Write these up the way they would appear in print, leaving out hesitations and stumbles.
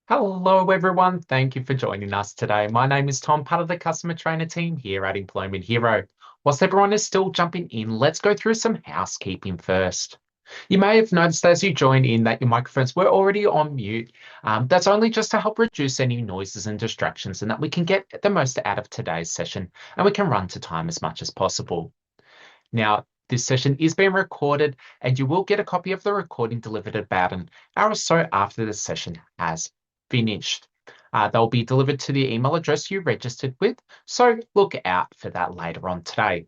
Hello, everyone. Thank you for joining us today. My name is Tom, part of the customer trainer team here at Employment Hero. Whilst everyone is still jumping in, let's go through some housekeeping first. You may have noticed as you join in that your microphones were already on mute. That's only just to help reduce any noises and distractions and that we can get the most out of today's session and we can run to time as much as possible. Now, this session is being recorded and you will get a copy of the recording delivered about an hour or so after the session has finished. They'll be delivered to the email address you registered with, so look out for that later on today.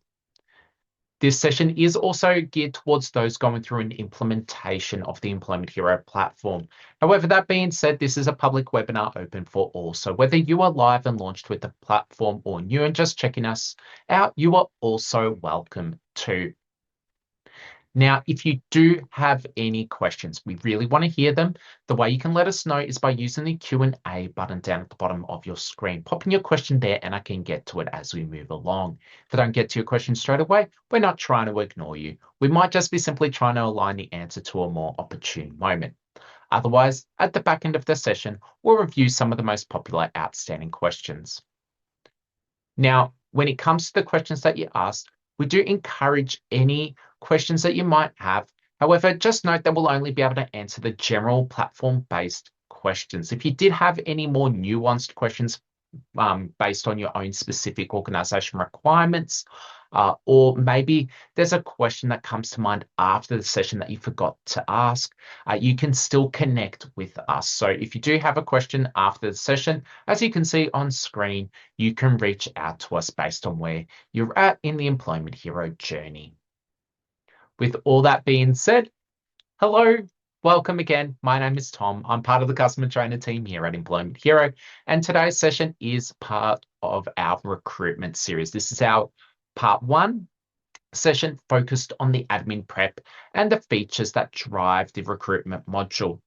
This session is also geared towards those going through an implementation of the Employment Hero platform. However, that being said, this is a public webinar open for all. So whether you are live and launched with the platform or new and just checking us out, you are also welcome too. Now, if you do have any questions, we really want to hear them. The way you can let us know is by using the Q&A button down at the bottom of your screen. Pop in your question there and I can get to it as we move along. If I don't get to your question straight away, we're not trying to ignore you. We might just be simply trying to align the answer to a more opportune moment. Otherwise, at the back end of the session, we'll review some of the most popular outstanding questions. Now, when it comes to the questions that you asked, we do encourage any questions that you might have. However, just note that we'll only be able to answer the general platform-based questions. If you did have any more nuanced questions based on your own specific organization requirements, or maybe there's a question that comes to mind after the session that you forgot to ask, you can still connect with us. So if you do have a question after the session, as you can see on screen, you can reach out to us based on where you're at in the Employment Hero journey. With all that being said, hello, welcome again. My name is Tom. I'm part of the customer trainer team here at Employment Hero, and today's session is part of our recruitment series. This is our part 1 session focused on the admin prep and the features that drive the recruitment module.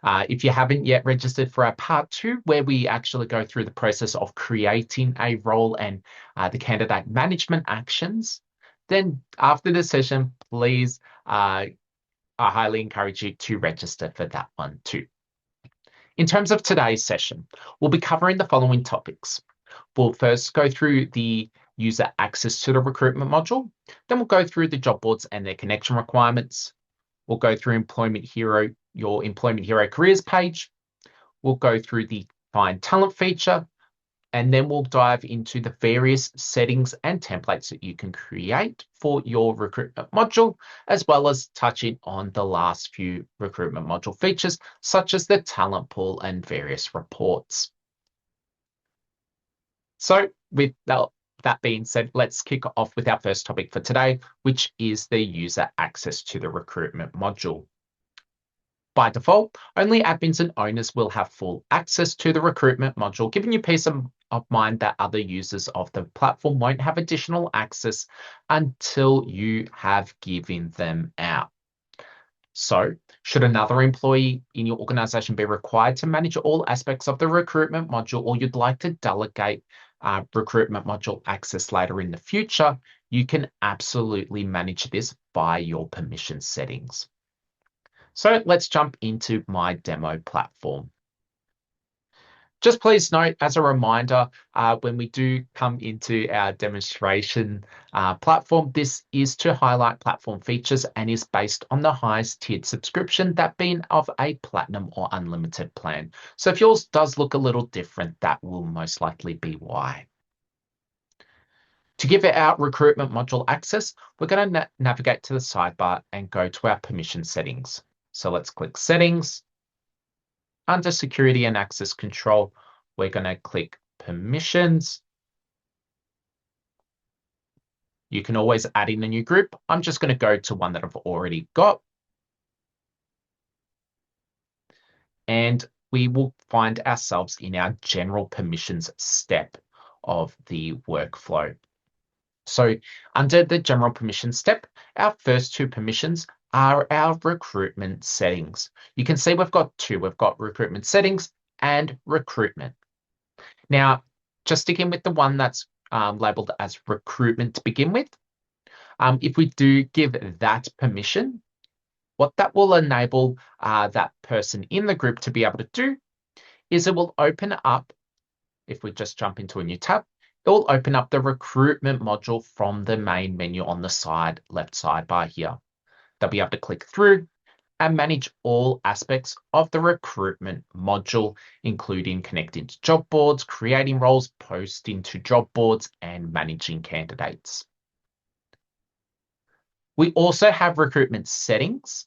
If you haven't yet registered for our part 2, where we actually go through the process of creating a role and the candidate management actions, then after the session, please, I highly encourage you to register for that one too. In terms of today's session, we'll be covering the following topics. We'll first go through the user access to the recruitment module. Then we'll go through the job boards and their connection requirements. We'll go through Employment Hero, your Employment Hero careers page. We'll go through the find talent feature. And then we'll dive into the various settings and templates that you can create for your recruitment module, as well as touching on the last few recruitment module features, such as the talent pool and various reports. So with that being said, let's kick off with our first topic for today, which is the user access to the recruitment module. By default, only admins and owners will have full access to the recruitment module, giving you peace of mind that other users of the platform won't have additional access until you have given them out. So, should another employee in your organization be required to manage all aspects of the recruitment module, or you'd like to delegate recruitment module access later in the future, you can absolutely manage this by your permission settings. So let's jump into my demo platform. Just please note, as a reminder, when we do come into our demonstration platform, this is to highlight platform features and is based on the highest tiered subscription, that being of a platinum or unlimited plan. So if yours does look a little different, that will most likely be why. To give it our recruitment module access, we're going to navigate to the sidebar and go to our permission settings. So let's click Settings. Under Security and Access Control, we're going to click Permissions. You can always add in a new group. I'm just going to go to one that I've already got. And we will find ourselves in our General Permissions step of the workflow. So under the General Permissions step, our first 2 permissions are our recruitment settings. You can see we've got 2. We've got recruitment settings and recruitment. Now, just sticking with the one that's labeled as recruitment to begin with, if we do give that permission, what that will enable that person in the group to be able to do is it will open up, if we just jump into a new tab, it will open up the recruitment module from the main menu on the left sidebar here. They'll be able to click through and manage all aspects of the recruitment module, including connecting to job boards, creating roles, posting to job boards, and managing candidates. We also have recruitment settings.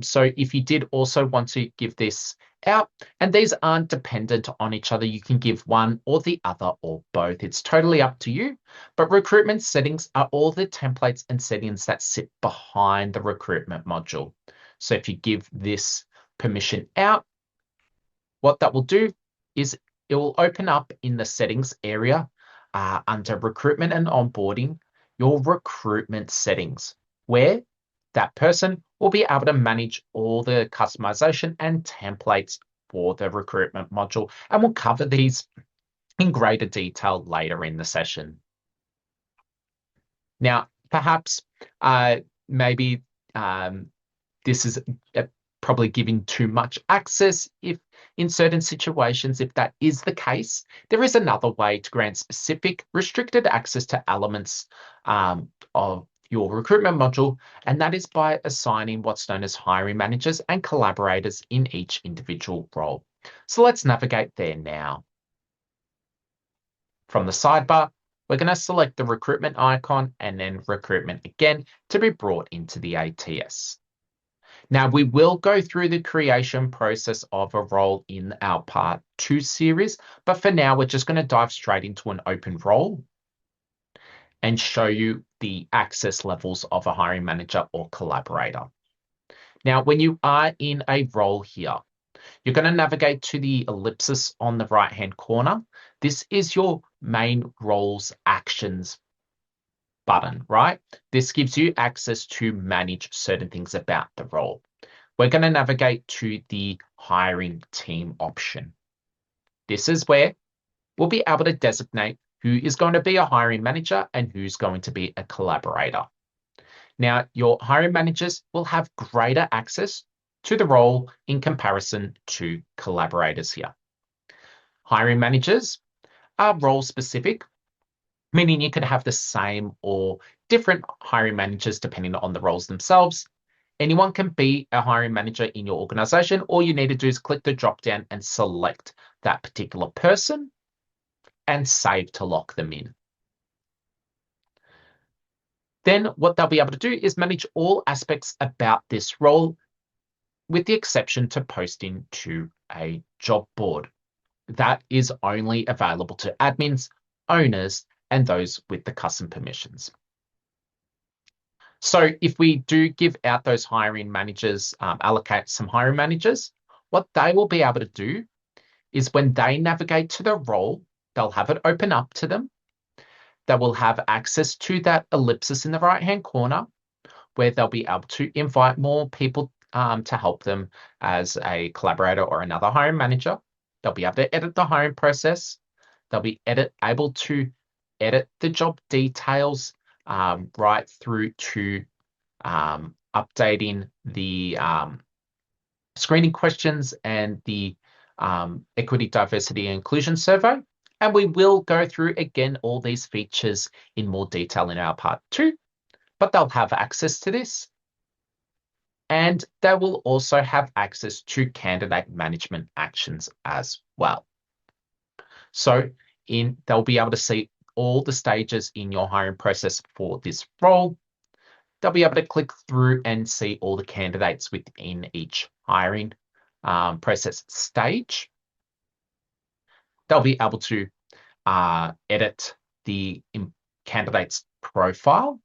So if you did also want to give this out, and these aren't dependent on each other, you can give one or the other or both. It's totally up to you. But recruitment settings are all the templates and settings that sit behind the recruitment module. So if you give this permission out, what that will do is it will open up in the settings area under recruitment and onboarding, your recruitment settings, where that person will be able to manage all the customization and templates for the recruitment module. And we'll cover these in greater detail later in the session. Now, perhaps maybe this is probably giving too much access. If in certain situations, if that is the case, there is another way to grant specific restricted access to elements of your recruitment module, and that is by assigning what's known as hiring managers and collaborators in each individual role. So let's navigate there now. From the sidebar, we're going to select the recruitment icon and then recruitment again to be brought into the ATS. Now, we will go through the creation process of a role in our Part 2 series, but for now, we're just going to dive straight into an open role and show you the access levels of a hiring manager or collaborator. Now, when you are in a role here, you're going to navigate to the ellipsis on the right-hand corner. This is your main roles actions button, right? This gives you access to manage certain things about the role. We're going to navigate to the hiring team option. This is where we'll be able to designate who is going to be a hiring manager and who's going to be a collaborator. Now, your hiring managers will have greater access to the role in comparison to collaborators here. Hiring managers are role specific, meaning you could have the same or different hiring managers depending on the roles themselves. Anyone can be a hiring manager in your organization. All you need to do is click the drop down and select that particular person and save to lock them in. Then what they'll be able to do is manage all aspects about this role, with the exception to posting to a job board. That is only available to admins, owners, and those with the custom permissions. So if we do give out those hiring managers, allocate some hiring managers, what they will be able to do is when they navigate to the role, they'll have it open up to them. They will have access to that ellipsis in the right-hand corner where they'll be able to invite more people to help them as a collaborator or another hiring manager. They'll be able to edit the hiring process. They'll be able to edit the job details right through to updating the screening questions and the equity, diversity, and inclusion survey. And we will go through again all these features in more detail in our Part 2, but they'll have access to this. And they will also have access to candidate management actions as well. So they'll be able to see all the stages in your hiring process for this role. They'll be able to click through and see all the candidates within each hiring process stage. They'll be able to edit the candidate's profile.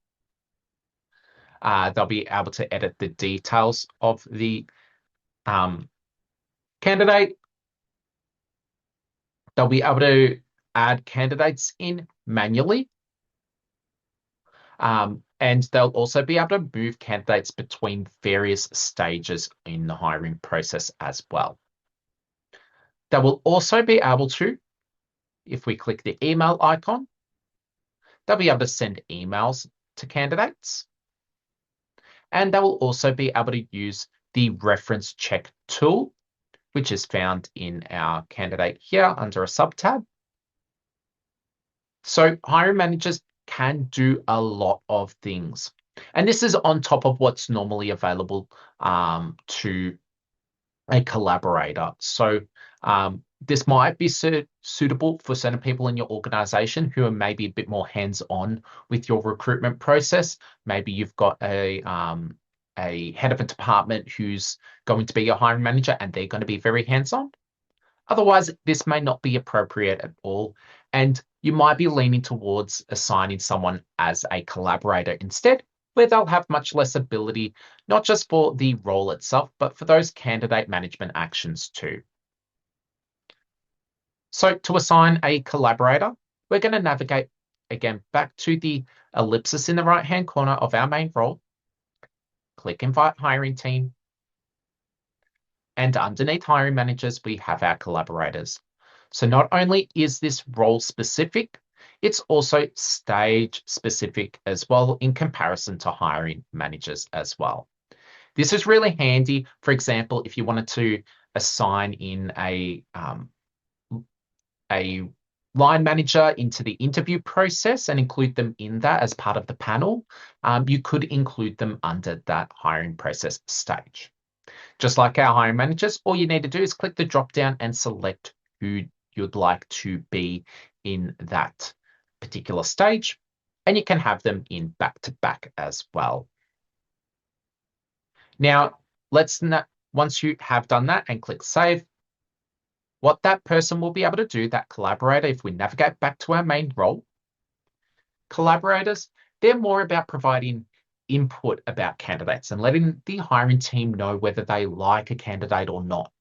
They'll be able to edit the details of the candidate. They'll be able to add candidates in manually. And they'll also be able to move candidates between various stages in the hiring process as well. They will also be able to, if we click the email icon, they'll be able to send emails to candidates. And they will also be able to use the reference check tool which is found in our candidate here under a sub-tab. So hiring managers can do a lot of things. And this is on top of what's normally available to a collaborator. So this might be suitable for certain people in your organization who are maybe a bit more hands-on with your recruitment process. Maybe you've got a head of a department who's going to be your hiring manager and they're going to be very hands-on. Otherwise, this may not be appropriate at all. And you might be leaning towards assigning someone as a collaborator instead, where they'll have much less ability, not just for the role itself, but for those candidate management actions too. So to assign a collaborator, we're going to navigate again back to the ellipsis in the right-hand corner of our main role. Click Invite Hiring Team. And underneath hiring managers, we have our collaborators. So not only is this role specific, it's also stage specific as well in comparison to hiring managers as well. This is really handy. For example, if you wanted to assign in a line manager into the interview process and include them in that as part of the panel, you could include them under that hiring process stage. Just like our hiring managers, all you need to do is click the drop down and select who you'd like to be in that particular stage, and you can have them in back-to-back as well. Now, once you have done that and click Save, what that person will be able to do, that collaborator, if we navigate back to our main role, collaborators, they're more about providing input about candidates and letting the hiring team know whether they like a candidate or not.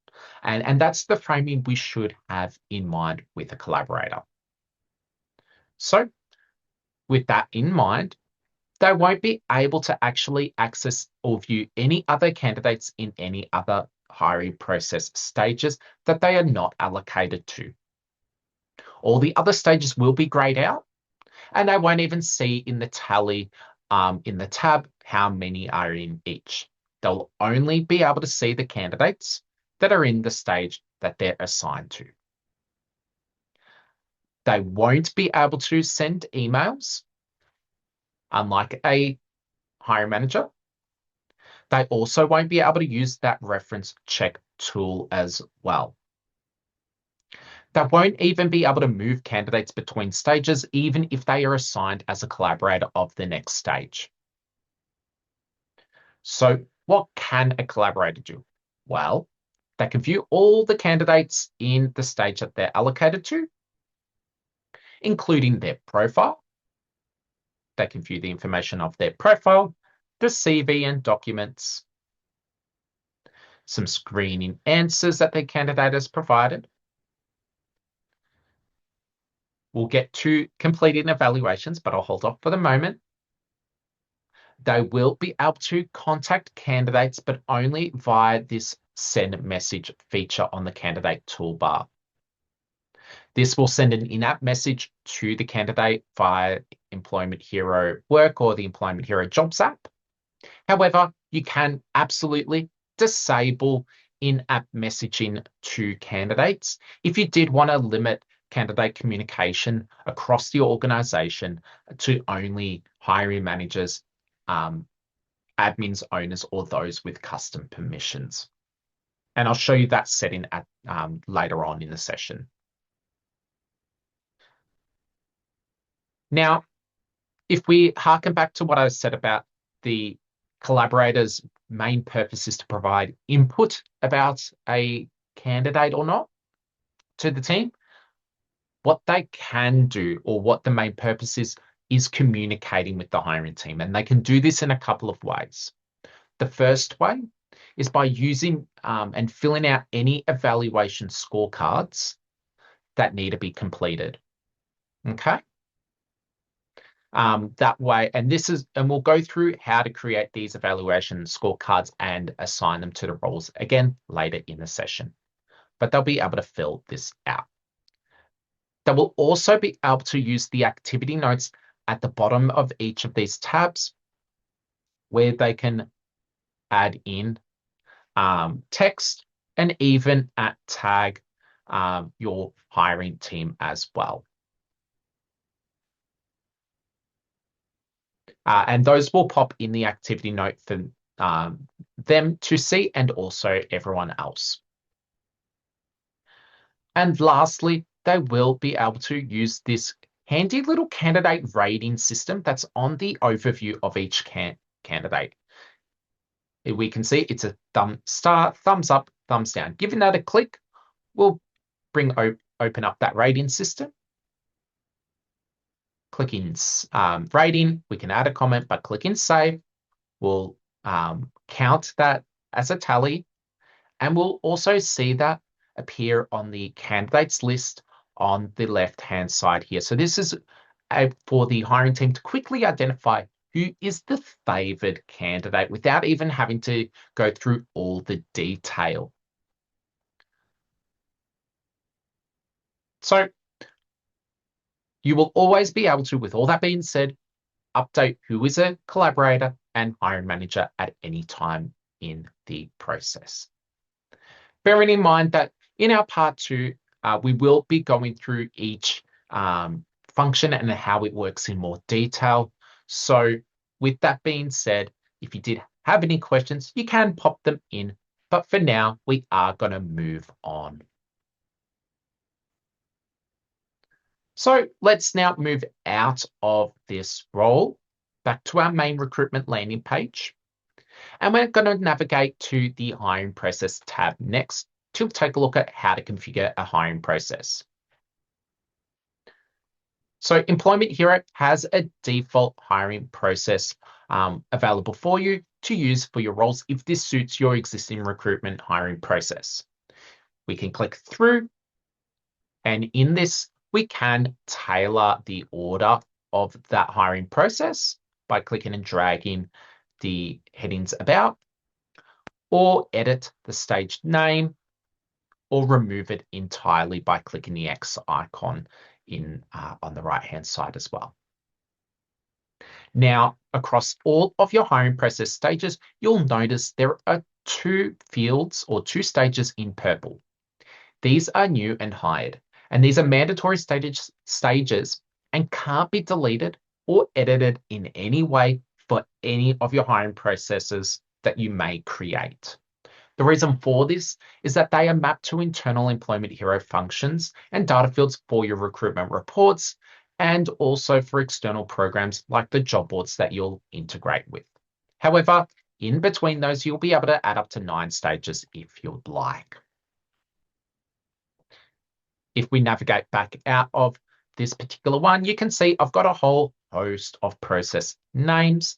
And that's the framing we should have in mind with a collaborator. So with that in mind, they won't be able to actually access or view any other candidates in any other hiring process stages that they are not allocated to. All the other stages will be grayed out, and they won't even see in the tally in the tab how many are in each. They'll only be able to see the candidates that are in the stage that they're assigned to. They won't be able to send emails, unlike a hiring manager. They also won't be able to use that reference check tool as well. They won't even be able to move candidates between stages, even if they are assigned as a collaborator of the next stage. So what can a collaborator do? Well, they can view all the candidates in the stage that they're allocated to, including their profile. They can view the information of their profile, the CV and documents, some screening answers that their candidate has provided. We'll get to completing evaluations, but I'll hold off for the moment. They will be able to contact candidates, but only via this send message feature on the candidate toolbar. This will send an in-app message to the candidate via Employment Hero Work or the Employment Hero Jobs app. However, you can absolutely disable in-app messaging to candidates if you did want to limit candidate communication across the organization to only hiring managers, admins, owners, or those with custom permissions. And I'll show you that setting at later on in the session. Now, if we harken back to what I said about the collaborators' main purpose is to provide input about a candidate or not to the team, what they can do, or what the main purpose is communicating with the hiring team. And they can do this in a couple of ways. The first way is by using and filling out any evaluation scorecards that need to be completed. Okay. That way, and we'll go through how to create these evaluation scorecards and assign them to the roles again later in the session. But they'll be able to fill this out. They will also be able to use the activity notes at the bottom of each of these tabs, where they can add in text and even tag your hiring team as well. And those will pop in the activity note for them to see and also everyone else. And lastly, they will be able to use this handy little candidate rating system that's on the overview of each candidate. We can see it's a thumbs up, thumbs down. Giving that a click will open up that rating system. Click in rating, we can add a comment, but click in save. We'll count that as a tally, and we'll also see that appear on the candidates list on the left-hand side here. So this is for the hiring team to quickly identify who is the favored candidate without even having to go through all the detail. So you will always be able to, with all that being said, update who is a collaborator and hiring manager at any time in the process. Bearing in mind that in our part 2, we will be going through each function and how it works in more detail. So with that being said, if you did have any questions, you can pop them in. But for now, we are going to move on. So let's now move out of this role back to our main recruitment landing page. And we're going to navigate to the hiring process tab next to take a look at how to configure a hiring process. So Employment Hero has a default hiring process available for you to use for your roles if this suits your existing recruitment hiring process. We can click through, and in this, we can tailor the order of that hiring process by clicking and dragging the headings about, or edit the stage name, or remove it entirely by clicking the X icon on the right-hand side as well. Now, across all of your hiring process stages, you'll notice there are 2 fields or 2 stages in purple. These are new and hired, and these are mandatory stages and can't be deleted or edited in any way for any of your hiring processes that you may create. The reason for this is that they are mapped to internal Employment Hero functions and data fields for your recruitment reports, and also for external programs like the job boards that you'll integrate with. However, in between those, you'll be able to add up to 9 stages if you'd like. If we navigate back out of this particular one, you can see I've got a whole host of process names.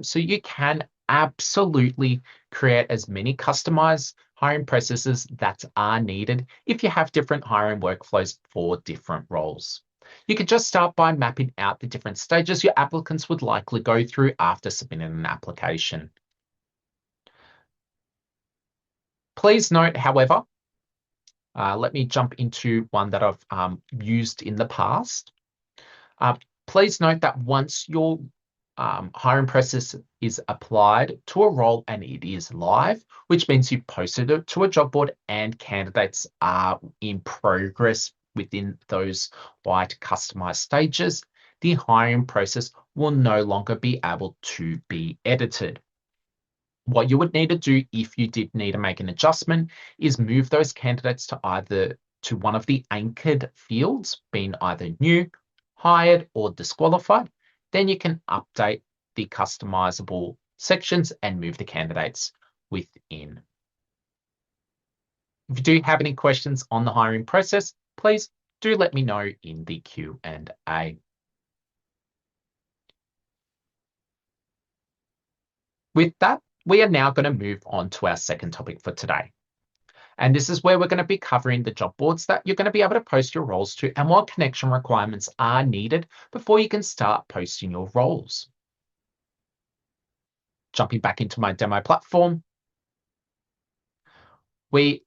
So you can absolutely create as many customized hiring processes that are needed if you have different hiring workflows for different roles. You could just start by mapping out the different stages your applicants would likely go through after submitting an application. Please note, however, let me jump into one that I've used in the past. Please note that once your hiring process is applied to a role and it is live, which means you've posted it to a job board and candidates are in progress within those white customized stages, the hiring process will no longer be able to be edited. What you would need to do if you did need to make an adjustment is move those candidates to one of the anchored fields, being either new, hired, or disqualified. Then you can update the customizable sections and move the candidates within. If you do have any questions on the hiring process, please do let me know in the Q&A. With that, we are now going to move on to our second topic for today. And this is where we're going to be covering the job boards that you're going to be able to post your roles to and what connection requirements are needed before you can start posting your roles. Jumping back into my demo platform,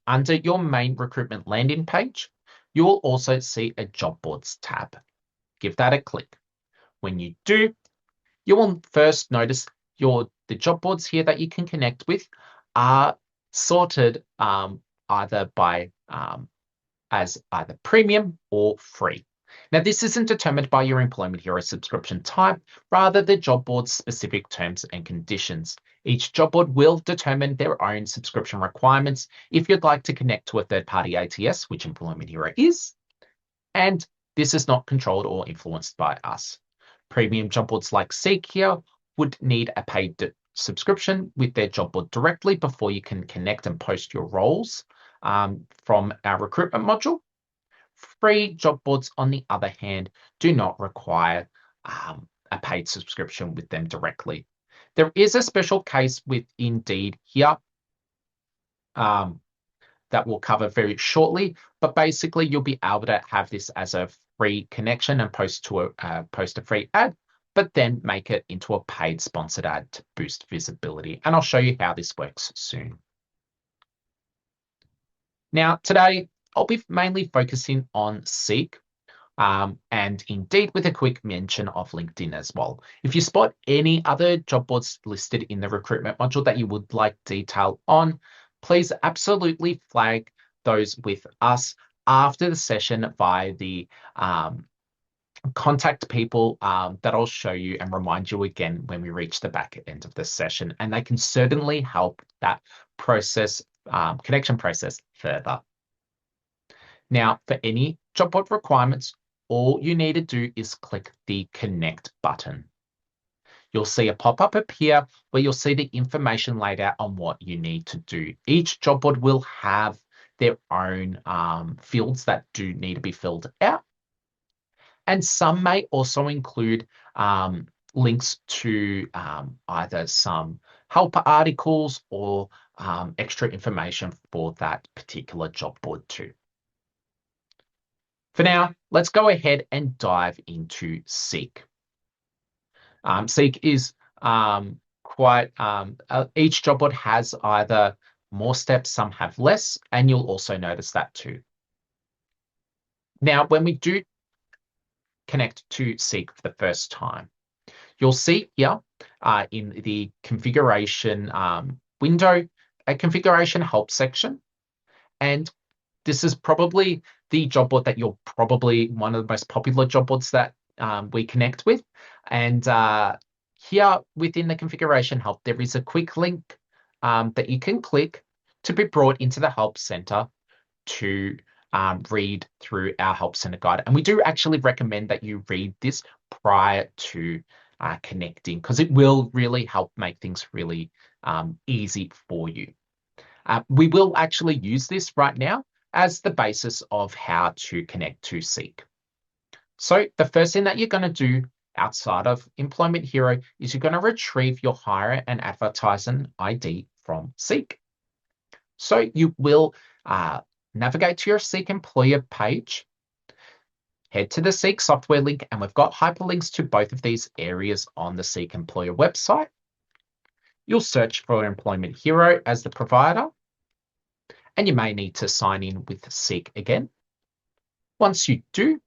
under your main recruitment landing page, you will also see a job boards tab. Give that a click. When you do, you will first notice the job boards here that you can connect with are sorted either as either premium or free. Now, this isn't determined by your Employment Hero subscription type, rather the job board's specific terms and conditions. Each job board will determine their own subscription requirements if you'd like to connect to a third-party ATS, which Employment Hero is, and this is not controlled or influenced by us. Premium job boards like Seek here would need a paid subscription with their job board directly before you can connect and post your roles from our recruitment module. Free job boards, on the other hand, do not require a paid subscription with them directly. There is a special case with Indeed here that we'll cover very shortly, but basically you'll be able to have this as a free connection and post a free ad, but then make it into a paid sponsored ad to boost visibility. And I'll show you how this works soon. Now, today, I'll be mainly focusing on Seek and Indeed with a quick mention of LinkedIn as well. If you spot any other job boards listed in the recruitment module that you would like detail on, please absolutely flag those with us after the session via the contact people that I'll show you and remind you again when we reach the back end of the session. And they can certainly help that process, connection process further. Now, for any job board requirements, all you need to do is click the Connect button. You'll see a pop-up appear where you'll see the information laid out on what you need to do. Each job board will have their own fields that do need to be filled out. And some may also include links to either some help articles or extra information for that particular job board too. For now, let's go ahead and dive into Seek. Seek is each job board has either more steps, some have less, and you'll also notice that too. Now, when we do connect to Seek for the first time, you'll see here in the configuration window, a configuration help section. And this is probably the job board that you're probably one of the most popular job boards that we connect with. And here within the configuration help, there is a quick link that you can click to be brought into the Help Center to read through our Help Center guide. And we do actually recommend that you read this prior to connecting, because it will really help make things really easy for you. We will actually use this right now as the basis of how to connect to Seek. So the first thing that you're going to do outside of Employment Hero is you're going to retrieve your Hire and Advertising ID from Seek. So you will navigate to your Seek employer page, head to the Seek software link, and we've got hyperlinks to both of these areas on the Seek employer website. You'll search for Employment Hero as the provider, and you may need to sign in with Seek again. Once you do,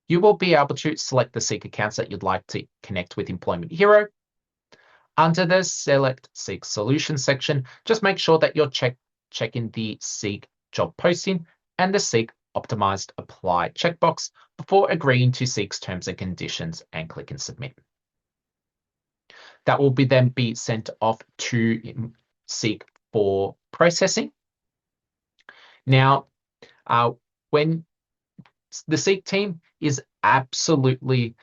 you will be able to select the Seek accounts that you'd like to connect with Employment Hero. Under the Select Seek Solutions section, just make sure that you're checking the Seek job posting and the Seek Optimized Apply checkbox before agreeing to Seek's terms and conditions and clicking Submit. That will then be sent off to Seek for processing. Now, when the Seek team is absolutely,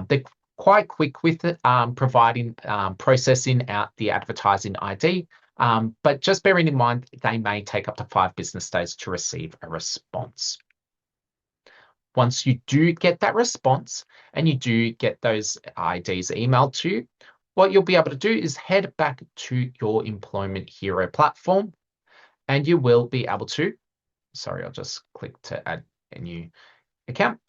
they're quite quick with it, providing, processing out the advertising ID, but just bearing in mind, they may take up to 5 business days to receive a response. Once you do get that response and you do get those IDs emailed to you, what you'll be able to do is head back to your Employment Hero platform, and you will be able to, sorry, I'll just click to add a new account.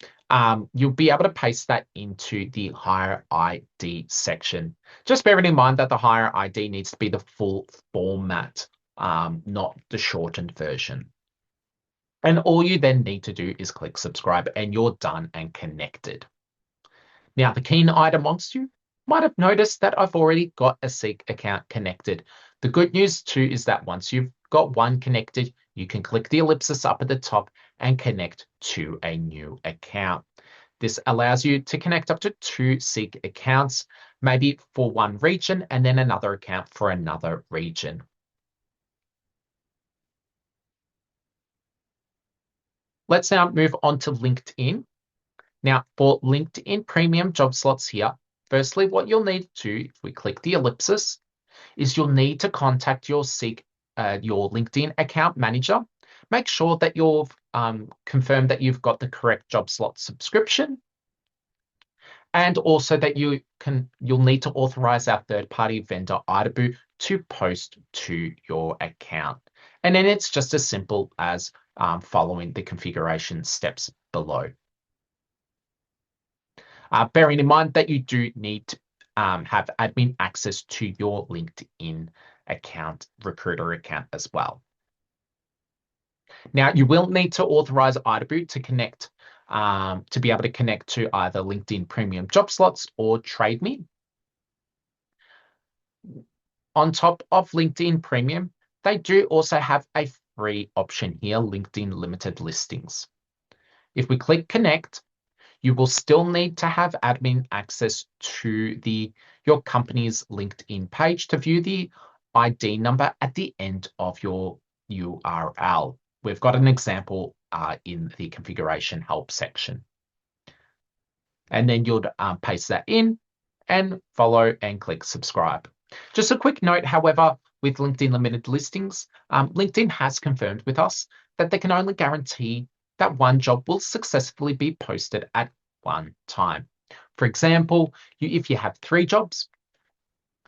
You'll be able to paste that into the Hire ID section. Just bearing in mind that the Hire ID needs to be the full format, not the shortened version. And all you then need to do is click subscribe and you're done and connected. Now, the keen item amongst you might have noticed that I've already got a Seek account connected. The good news too is that once you've got one connected, you can click the ellipsis up at the top and connect to a new account. This allows you to connect up to 2 Seek accounts, maybe for one region and then another account for another region. Let's now move on to LinkedIn. Now, for LinkedIn premium job slots here, firstly, what you'll need to do, if we click the ellipsis, is you'll need to contact your your LinkedIn account manager. Make sure that you've confirmed that you've got the correct job slot subscription, and also that you'll need to authorize our third-party vendor Idaboo to post to your account. And then it's just as simple as following the configuration steps below. Bearing in mind that you do need to have admin access to your LinkedIn account, recruiter account as well. Now, you will need to authorize Idaboo to connect, to be able to connect to either LinkedIn Premium Job Slots or TradeMe. On top of LinkedIn Premium, they do also have a free option here, LinkedIn Limited Listings. If we click Connect, you will still need to have admin access to your company's LinkedIn page to view the ID number at the end of your URL. We've got an example in the configuration help section. And then you'll paste that in and follow and click subscribe. Just a quick note, however, with LinkedIn Limited Listings, LinkedIn has confirmed with us that they can only guarantee that one job will successfully be posted at one time. For example, if you have 3 jobs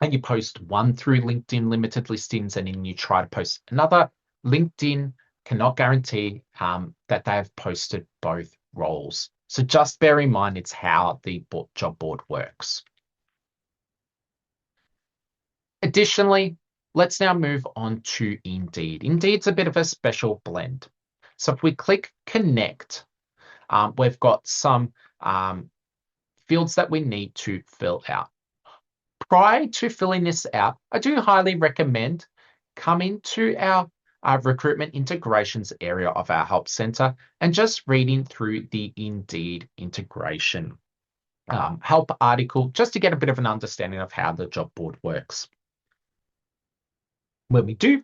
and you post one through LinkedIn Limited Listings and then you try to post another, LinkedIn cannot guarantee that they have posted both roles. So just bear in mind it's how the job board works. Additionally, let's now move on to Indeed. Indeed's a bit of a special blend. So if we click Connect, we've got some fields that we need to fill out. Prior to filling this out, I do highly recommend coming to our recruitment integrations area of our help center and just reading through the Indeed integration help article just to get a bit of an understanding of how the job board works. When we do,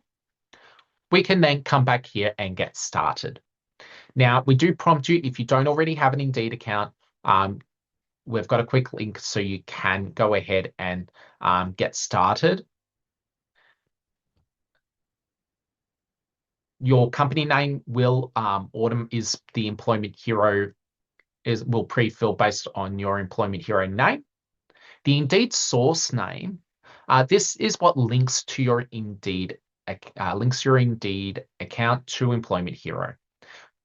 we can then come back here and get started. Now, we do prompt you, if you don't already have an Indeed account, we've got a quick link so you can go ahead and get started. Your company name will is the Employment Hero will pre-fill based on your Employment Hero name. The Indeed source name, this is what links to your Indeed account to Employment Hero.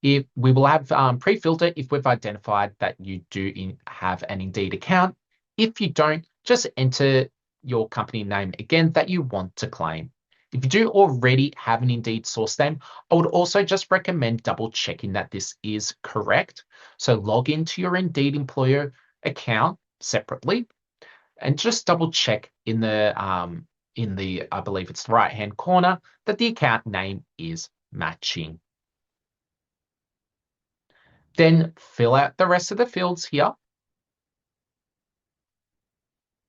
We will have pre-filter if we've identified that you do have an Indeed account. If you don't, just enter your company name again that you want to claim. If you do already have an Indeed source name, I would also just recommend double checking that this is correct. So log into your Indeed employer account separately and just double check in the I believe it's the right-hand corner that the account name is matching. Then fill out the rest of the fields here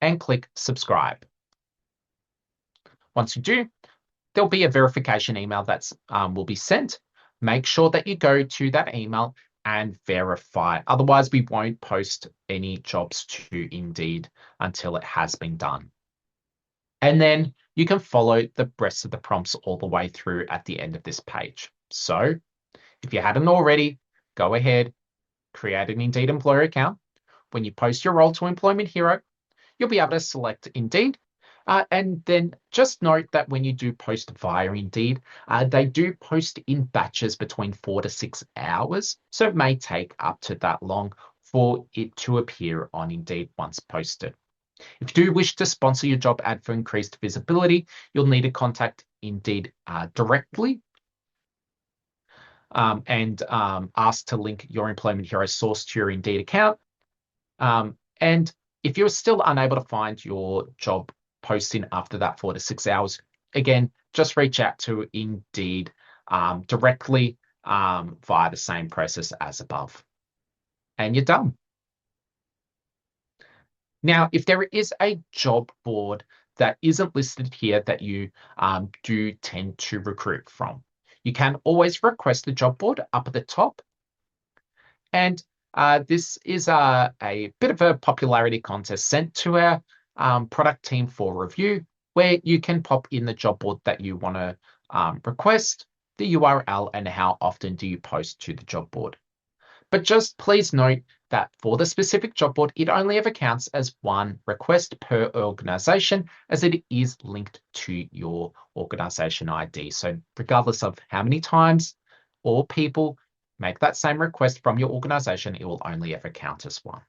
and click subscribe. Once you do, there'll be a verification email that will be sent. Make sure that you go to that email and verify. Otherwise, we won't post any jobs to Indeed until it has been done. And then you can follow the rest of the prompts all the way through at the end of this page. So if you hadn't already, go ahead, create an Indeed employer account. When you post your role to Employment Hero, you'll be able to select Indeed. And then just note that when you do post via Indeed, they do post in batches between 4 to 6 hours. So it may take up to that long for it to appear on Indeed once posted. If you do wish to sponsor your job ad for increased visibility, you'll need to contact Indeed directly and ask to link your Employment Hero source to your Indeed account. And if you're still unable to find your job posting after that 4 to 6 hours, again, just reach out to Indeed directly via the same process as above. And you're done. Now, if there is a job board that isn't listed here that you do tend to recruit from, you can always request the job board up at the top. And this is a bit of a popularity contest sent to our product team for review, where you can pop in the job board that you want to request, the URL, and how often do you post to the job board. But just please note that for the specific job board, it only ever counts as one request per organization, as it is linked to your organization ID. So regardless of how many times or people make that same request from your organization, it will only ever count as one.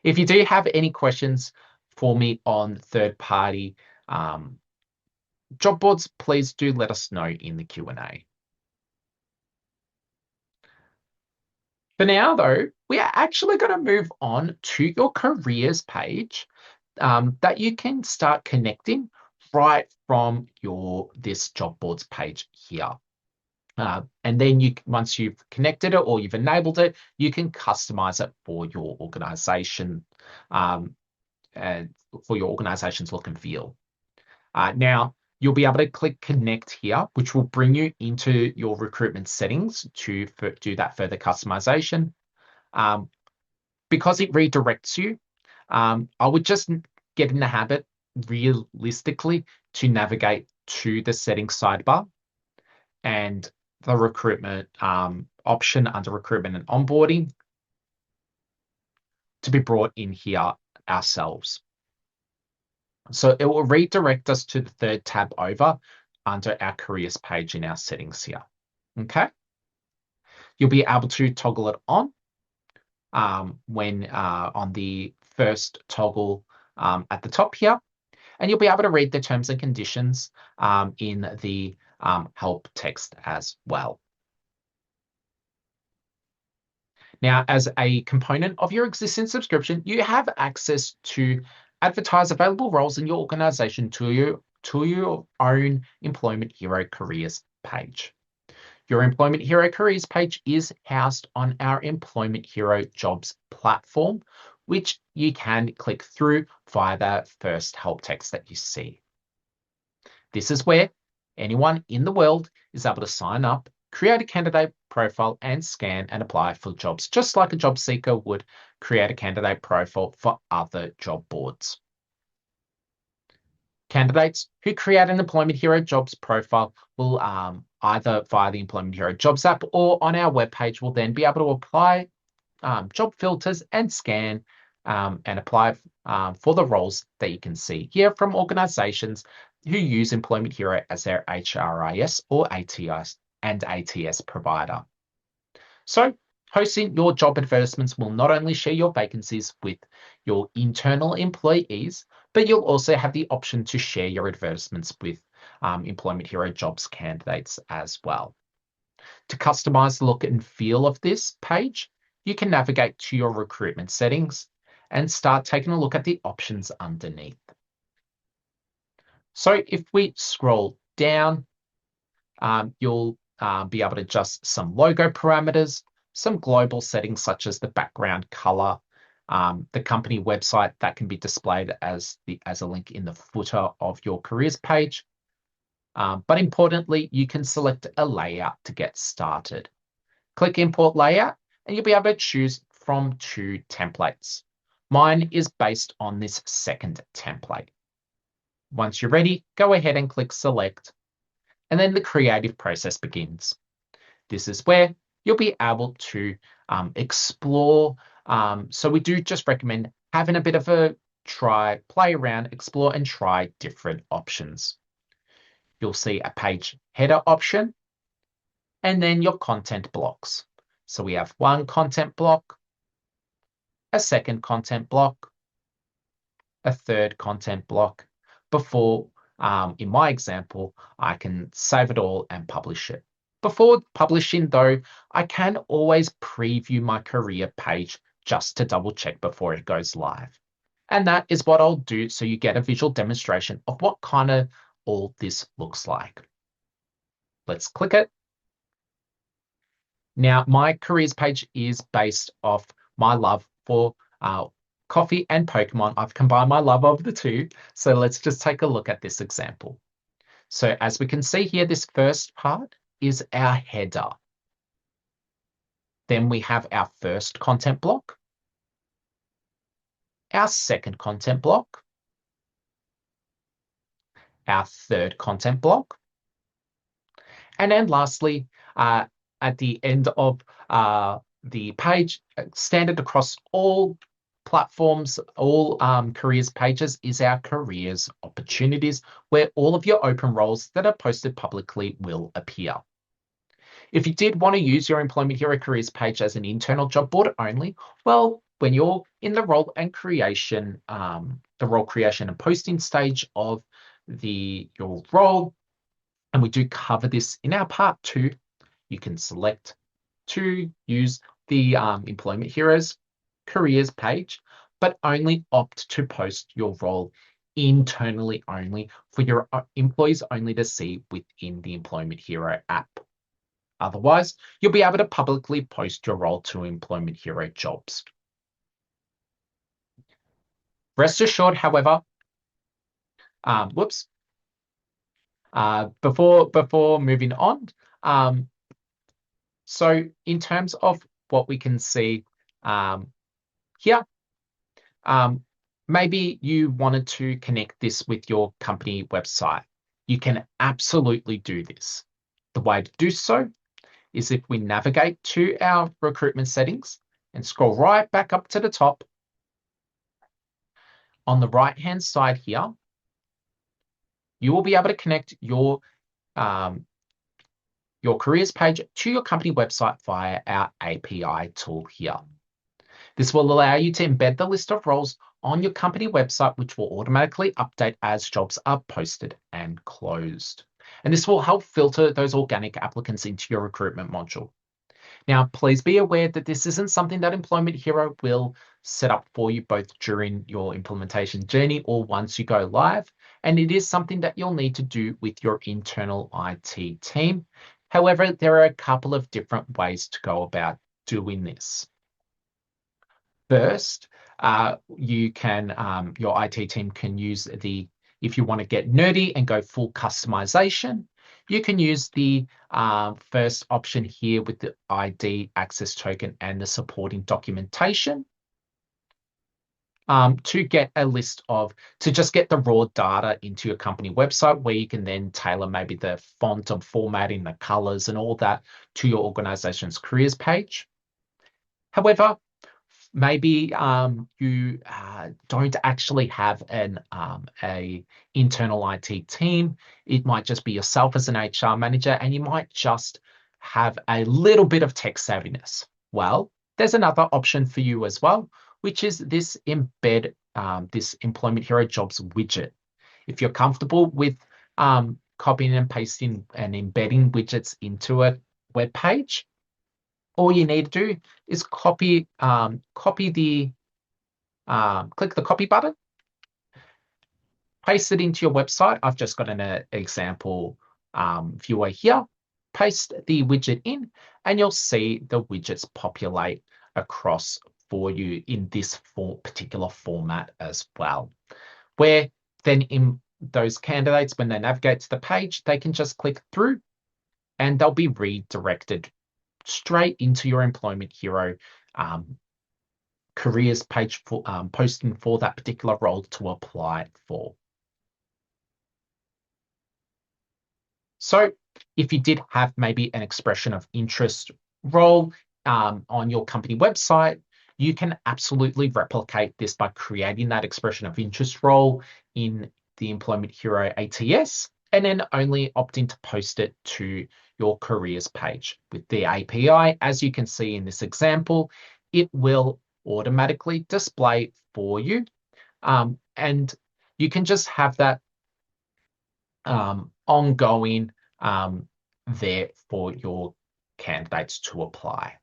If you do have any questions for me on third-party job boards, please do let us know in the Q&A. For now, though, we are actually going to move on to your careers page that you can start connecting right from this job boards page here. And then once you've connected it or you've enabled it, you can customize it for your organization and for your organization's look and feel. Now, you'll be able to click connect here, which will bring you into your recruitment settings to do that further customization. Because it redirects you, I would just get in the habit realistically to navigate to the settings sidebar and the recruitment option under recruitment and onboarding to be brought in here ourselves. So it will redirect us to the third tab over under our careers page in our settings here. Okay. You'll be able to toggle it on when on the first toggle at the top here. And you'll be able to read the terms and conditions in the help text as well. Now, as a component of your existing subscription, you have access to advertise available roles in your organization to your own Employment Hero Careers page. Your Employment Hero Careers page is housed on our Employment Hero Jobs platform, which you can click through via the first help text that you see. This is where anyone in the world is able to sign up, create a candidate profile, and scan and apply for jobs, just like a job seeker would create a candidate profile for other job boards. Candidates who create an Employment Hero Jobs profile will either via the Employment Hero Jobs app or on our webpage will then be able to apply job filters and scan and apply for the roles that you can see here from organizations who use Employment Hero as their HRIS or ATS and ATS provider. So hosting your job advertisements will not only share your vacancies with your internal employees, but you'll also have the option to share your advertisements with Employment Hero Jobs candidates as well. To customize the look and feel of this page, you can navigate to your recruitment settings and start taking a look at the options underneath. So if we scroll down, you'll be able to adjust some logo parameters, some global settings such as the background color, the company website that can be displayed as a link in the footer of your careers page. But importantly, you can select a layout to get started. Click import layout and you'll be able to choose from 2 templates. Mine is based on this second template. Once you're ready, go ahead and click select, and then the creative process begins. This is where you'll be able to explore. So we do just recommend having a bit of a play around, explore and try different options. You'll see a page header option and then your content blocks. So we have one content block, a second content block, a third content block before, in my example, I can save it all and publish it. Before publishing though, I can always preview my career page just to double check before it goes live. And that is what I'll do so you get a visual demonstration of what kind of all this looks like. Let's click it. Now, my careers page is based off my love for coffee and Pokemon. I've combined my love of the two. So let's just take a look at this example. So as we can see here, this first part is our header. Then we have our first content block, our second content block, our third content block, and then lastly, at the end of the page, standard across all platforms, all careers pages, is our careers opportunities, where all of your open roles that are posted publicly will appear. If you did want to use your Employment Hero careers page as an internal job board only, well, when you're in the role creation and posting stage of your role, and we do cover this in our part 2, you can select to use the Employment Heroes careers page, but only opt to post your role internally only for your employees only to see within the Employment Hero app. Otherwise, you'll be able to publicly post your role to Employment Hero jobs. Rest assured, however, before moving on, so in terms of what we can see here, maybe you wanted to connect this with your company website. You can absolutely do this. The way to do so is if we navigate to our recruitment settings and scroll right back up to the top. On the right-hand side here, you will be able to connect your careers page to your company website via our API tool here. This will allow you to embed the list of roles on your company website, which will automatically update as jobs are posted and closed. And this will help filter those organic applicants into your recruitment module. Now, please be aware that this isn't something that Employment Hero will set up for you both during your implementation journey or once you go live. And it is something that you'll need to do with your internal IT team. However, there are a couple of different ways to go about doing this. First, you can your IT team can use if you want to get nerdy and go full customization, you can use the first option here with the ID access token and the supporting documentation to get a list to just get the raw data into your company website, where you can then tailor maybe the font and formatting, the colors and all that to your organization's careers page. However, maybe you don't actually have a internal IT team. It might just be yourself as an HR manager, and you might just have a little bit of tech savviness. Well, there's another option for you as well, which is this this Employment Hero Jobs widget. If you're comfortable with copying and pasting and embedding widgets into a web page, all you need to do is click the copy button, paste it into your website. I've just got an example viewer here. Paste the widget in, and you'll see the widgets populate across for you in this particular format as well, where then in those candidates, when they navigate to the page, they can just click through and they'll be redirected straight into your Employment Hero careers page for posting for that particular role to apply for. So if you did have maybe an expression of interest role on your company website, you can absolutely replicate this by creating that expression of interest role in the Employment Hero ATS, and then only opting to post it to your careers page. With the API, as you can see in this example, it will automatically display for you. And you can just have that ongoing there for your candidates to apply.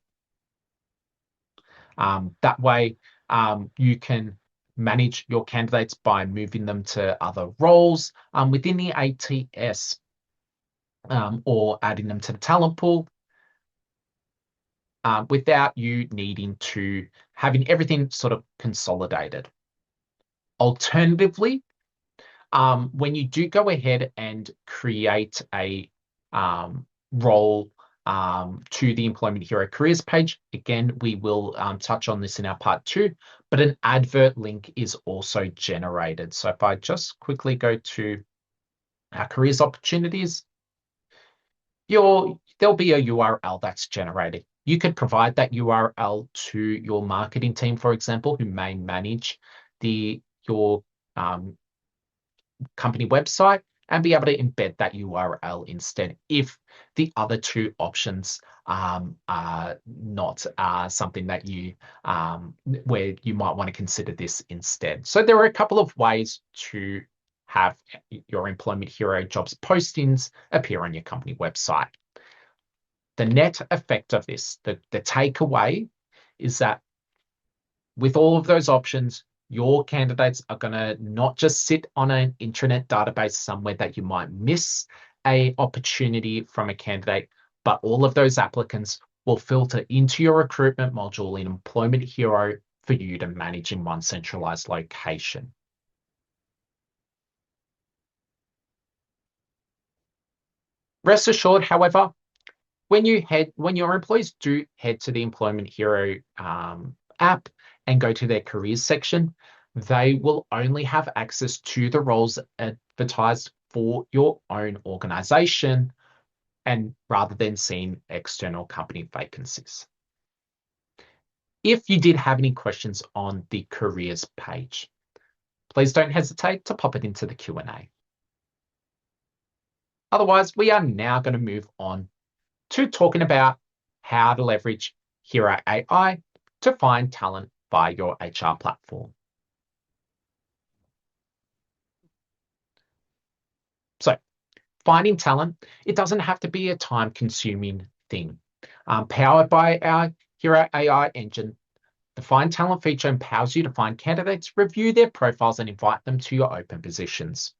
That way, you can manage your candidates by moving them to other roles within the ATS or adding them to the talent pool without you needing to having everything sort of consolidated. Alternatively, when you do go ahead and create a role to the Employment Hero careers page, again, we will touch on this in our part 2, but an advert link is also generated. So if I just quickly go to our careers opportunities, there'll be a URL that's generated. You could provide that URL to your marketing team, for example, who may manage your company website, and be able to embed that URL instead if the other two options are not something that you where you might want to consider this instead. So there are a couple of ways to have your Employment Hero jobs postings appear on your company website. The net effect of this, the takeaway, is that with all of those options, your candidates are going to not just sit on an intranet database somewhere that you might miss an opportunity from a candidate, but all of those applicants will filter into your recruitment module in Employment Hero for you to manage in one centralized location. Rest assured, however, when your employees do head to the Employment Hero app and go to their careers section, they will only have access to the roles advertised for your own organization, and rather than seeing external company vacancies. If you did have any questions on the careers page, please don't hesitate to pop it into the Q&A. Otherwise, we are now going to move on to talking about how to leverage Hero AI to find talent via your HR platform. So, finding talent, it doesn't have to be a time-consuming thing. Powered by our Hero AI engine, the Find Talent feature empowers you to find candidates, review their profiles, and invite them to your open positions,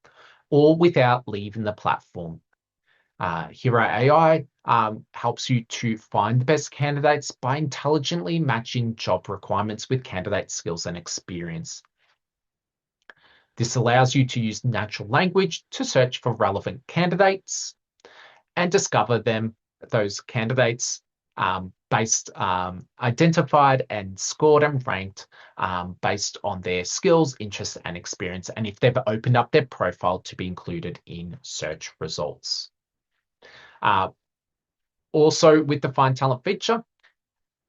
all without leaving the platform. Hero AI helps you to find the best candidates by intelligently matching job requirements with candidate skills and experience. This allows you to use natural language to search for relevant candidates and discover those candidates identified and scored and ranked based on their skills, interests, and experience, and if they've opened up their profile to be included in search results. Also, with the Find Talent feature,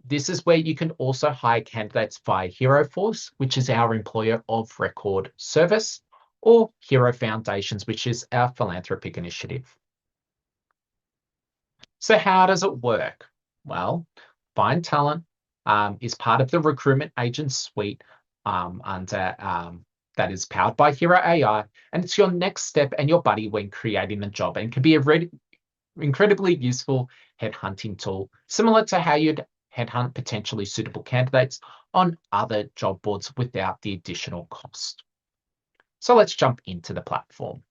this is where you can also hire candidates via Hero Force, which is our employer of record service, or Hero Foundations, which is our philanthropic initiative. So how does it work? Well, Find Talent is part of the recruitment agent suite that is powered by Hero AI, and it's your next step and your buddy when creating a job, and can be a incredibly useful headhunting tool, similar to how you'd headhunt potentially suitable candidates on other job boards without the additional cost. So let's jump into the platform.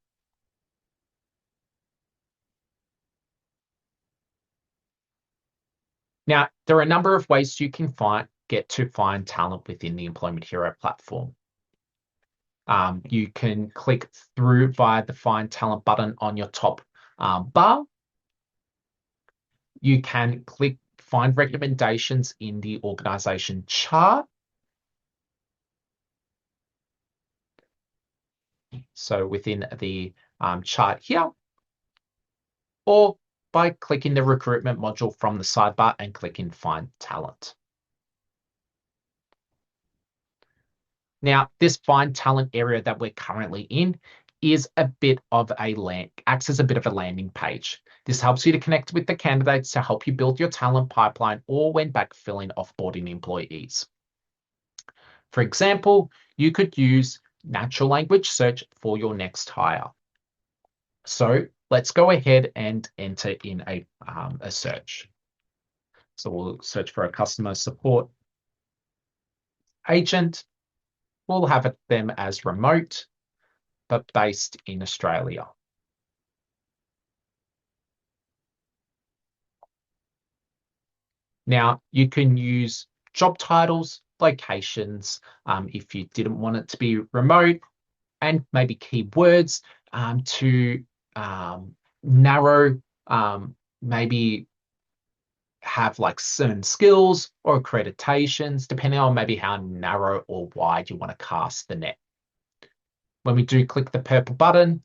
Now, there are a number of ways you can get to find talent within the Employment Hero platform. You can click through via the Find Talent button on your top bar. You can click Find Recommendations in the organization chart. So within the chart here, or by clicking the recruitment module from the sidebar and clicking Find Talent. Now, this Find Talent area that we're currently in is acts as a bit of a landing page. This helps you to connect with the candidates to help you build your talent pipeline or when backfilling offboarding employees. For example, you could use natural language search for your next hire. So let's go ahead and enter in a search. So we'll search for a customer support agent. We'll have them as remote, but based in Australia. Now, you can use job titles, locations, if you didn't want it to be remote, and maybe keywords to narrow, maybe have like certain skills or accreditations, depending on maybe how narrow or wide you want to cast the net. When we do click the purple button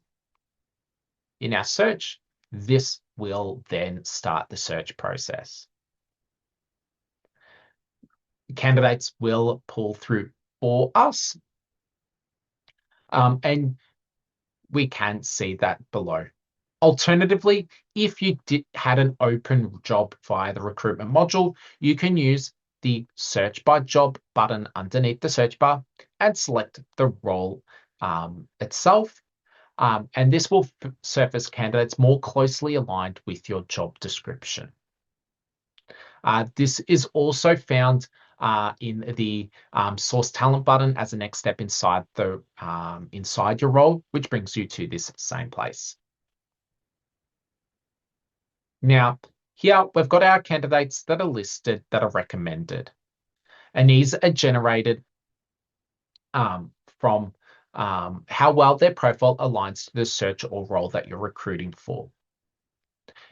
in our search, this will then start the search process. Candidates will pull through for us, and we can see that below. Alternatively, if you had an open job via the recruitment module, you can use the search by job button underneath the search bar and select the role itself. And this will surface candidates more closely aligned with your job description. This is also found in the source talent button as a next step inside inside your role, which brings you to this same place. Now, here we've got our candidates that are listed that are recommended, and these are generated from how well their profile aligns to the search or role that you're recruiting for.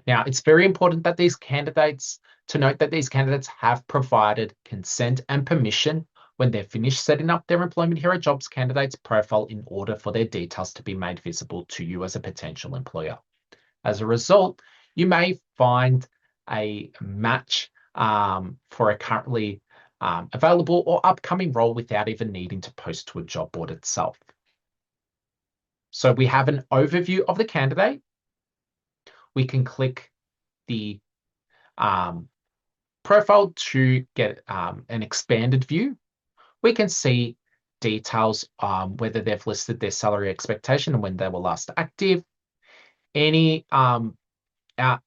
Now, it's very important that to note that these candidates have provided consent and permission when they're finished setting up their Employment Hero Jobs candidate's profile in order for their details to be made visible to you as a potential employer. As a result, you may find a match for a currently available or upcoming role without even needing to post to a job board itself. So we have an overview of the candidate. We can click the profile to get an expanded view. We can see details whether they've listed their salary expectation and when they were last active. Our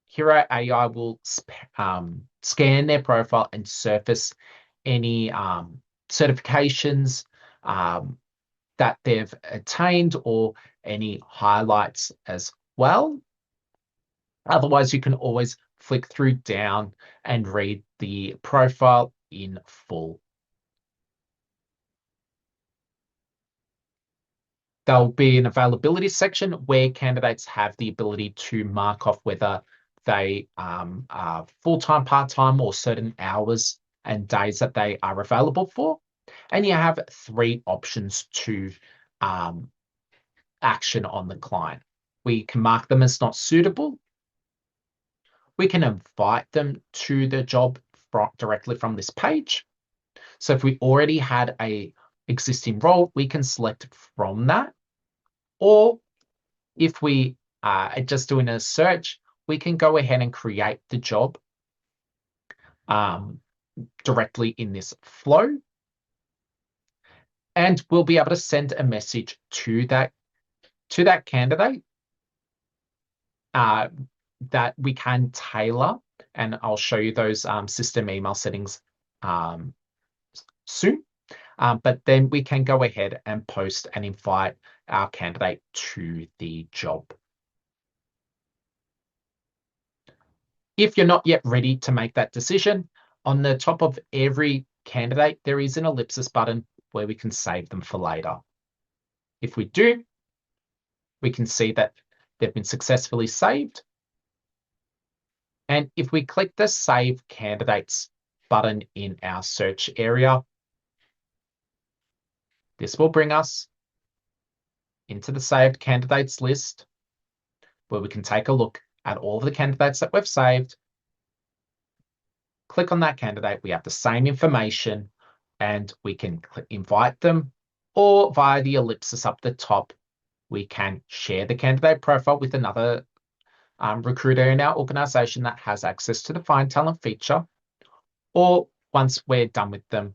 Hero AI will scan their profile and surface any certifications that they've attained or any highlights as well. Otherwise, you can always flick through down and read the profile in full. There'll be an availability section where candidates have the ability to mark off whether they are full-time, part-time, or certain hours and days that they are available for. And you have 3 options to action on the client. We can mark them as not suitable. We can invite them to the job directly from this page. So if we already had a existing role, we can select from that. Or if we are just doing a search, we can go ahead and create the job directly in this flow. And we'll be able to send a message to that candidate that we can tailor, and I'll show you those system email settings soon. But then we can go ahead and post and invite our candidate to the job. If you're not yet ready to make that decision, on the top of every candidate, there is an ellipsis button where we can save them for later. If we do, we can see that they've been successfully saved. And if we click the Save Candidates button in our search area, this will bring us into the saved candidates list where we can take a look at all of the candidates that we've saved. Click on that candidate. We have the same information and we can invite them, or via the ellipsis up the top, we can share the candidate profile with another recruiter in our organization that has access to the Find Talent feature, or once we're done with them,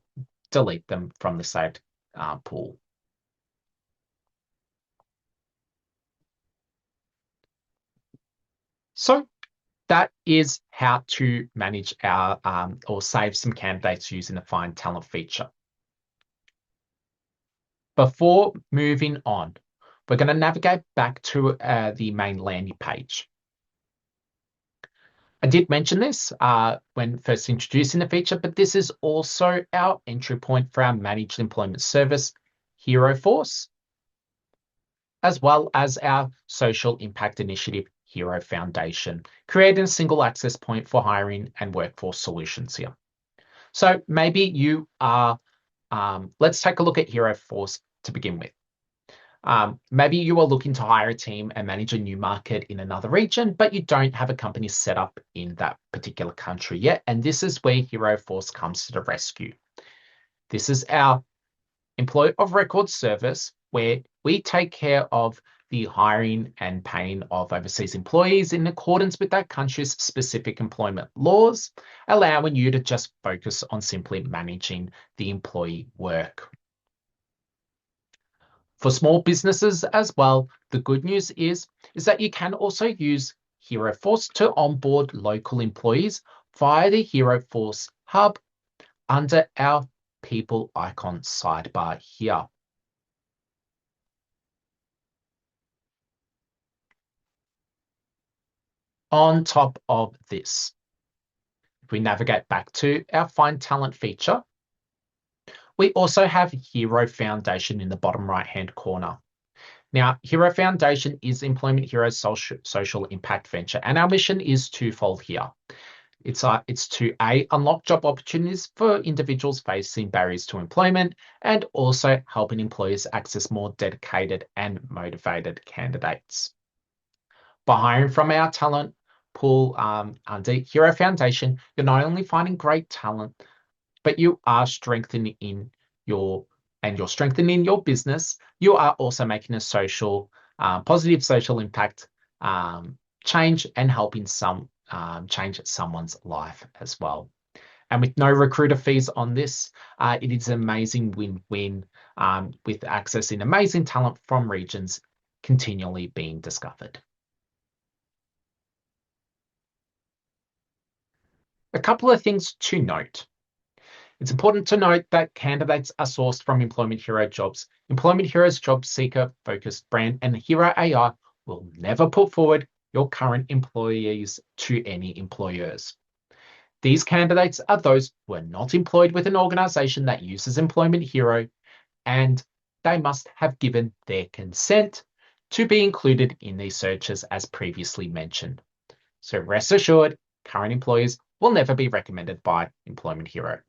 delete them from the saved pool. So that is how to manage our or save some candidates using the Find Talent feature. Before moving on, we're going to navigate back to the main landing page. I did mention this when first introducing the feature, but this is also our entry point for our Managed Employment Service, Hero Force, as well as our Social Impact Initiative, Hero Foundation, creating a single access point for hiring and workforce solutions here. So maybe you are, let's take a look at Hero Force to begin with. Maybe you are looking to hire a team and manage a new market in another region, but you don't have a company set up in that particular country yet. And this is where Hero Force comes to the rescue. This is our employee of record service where we take care of the hiring and paying of overseas employees in accordance with that country's specific employment laws, allowing you to just focus on simply managing the employee work. For small businesses as well, the good news is that you can also use Hero Force to onboard local employees via the Hero Force hub under our people icon sidebar here. On top of this, if we navigate back to our Find Talent feature, we also have Hero Foundation in the bottom right-hand corner. Now, Hero Foundation is Employment Hero's social impact venture, and our mission is twofold here. It's to unlock job opportunities for individuals facing barriers to employment and also helping employers access more dedicated and motivated candidates. By hiring from our talent pool under Hero Foundation, you're not only finding great talent, but you are strengthening your business. You are also making a positive social impact change and helping change someone's life as well. And with no recruiter fees on this, it is an amazing win-win with accessing amazing talent from regions continually being discovered. A couple of things to note. It's important to note that candidates are sourced from Employment Hero jobs. Employment Hero's job seeker-focused brand and Hero AI will never put forward your current employees to any employers. These candidates are those who are not employed with an organization that uses Employment Hero, and they must have given their consent to be included in these searches as previously mentioned. So rest assured, current employers will never be recommended by Employment Hero.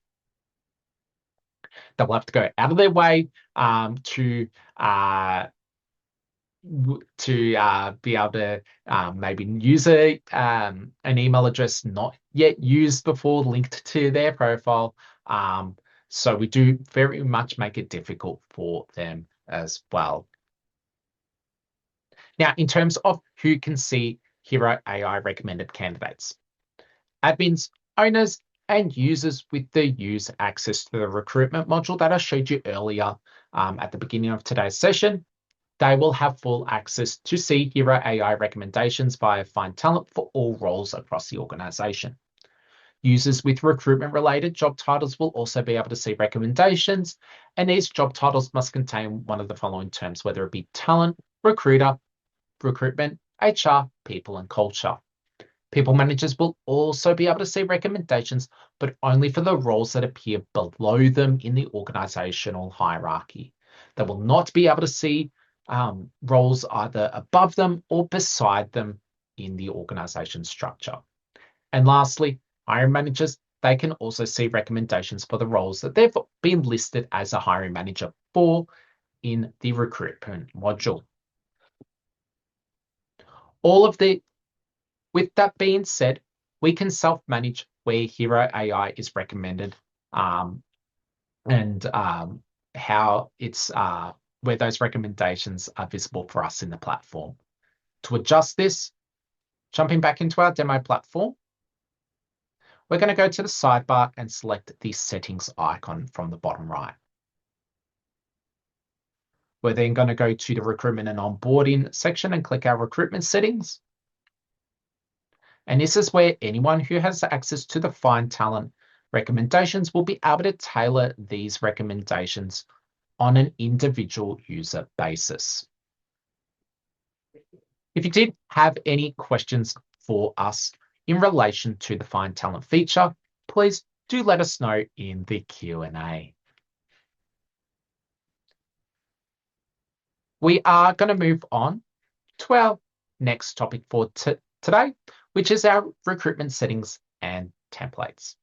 They'll have to go out of their way to be able to maybe use an email address not yet used before linked to their profile. So we do very much make it difficult for them as well. Now, in terms of who can see Hero AI recommended candidates, admins, owners, and users with the use access to the recruitment module that I showed you earlier at the beginning of today's session, they will have full access to see Hero AI recommendations via Find Talent for all roles across the organization. Users with recruitment-related job titles will also be able to see recommendations, and these job titles must contain one of the following terms, whether it be talent, recruiter, recruitment, HR, people, and culture. People managers will also be able to see recommendations, but only for the roles that appear below them in the organizational hierarchy. They will not be able to see roles either above them or beside them in the organization structure. And lastly, hiring managers, they can also see recommendations for the roles that they've been listed as a hiring manager for in the recruitment module. With that being said, we can self-manage where Hero AI is recommended and how it's where those recommendations are visible for us in the platform. To adjust this, jumping back into our demo platform, we're going to go to the sidebar and select the settings icon from the bottom right. We're then going to go to the recruitment and onboarding section and click our recruitment settings. And this is where anyone who has access to the Find Talent recommendations will be able to tailor these recommendations on an individual user basis. If you did have any questions for us in relation to the Find Talent feature, please do let us know in the Q&A. We are going to move on to our next topic for today, which is our recruitment settings and templates.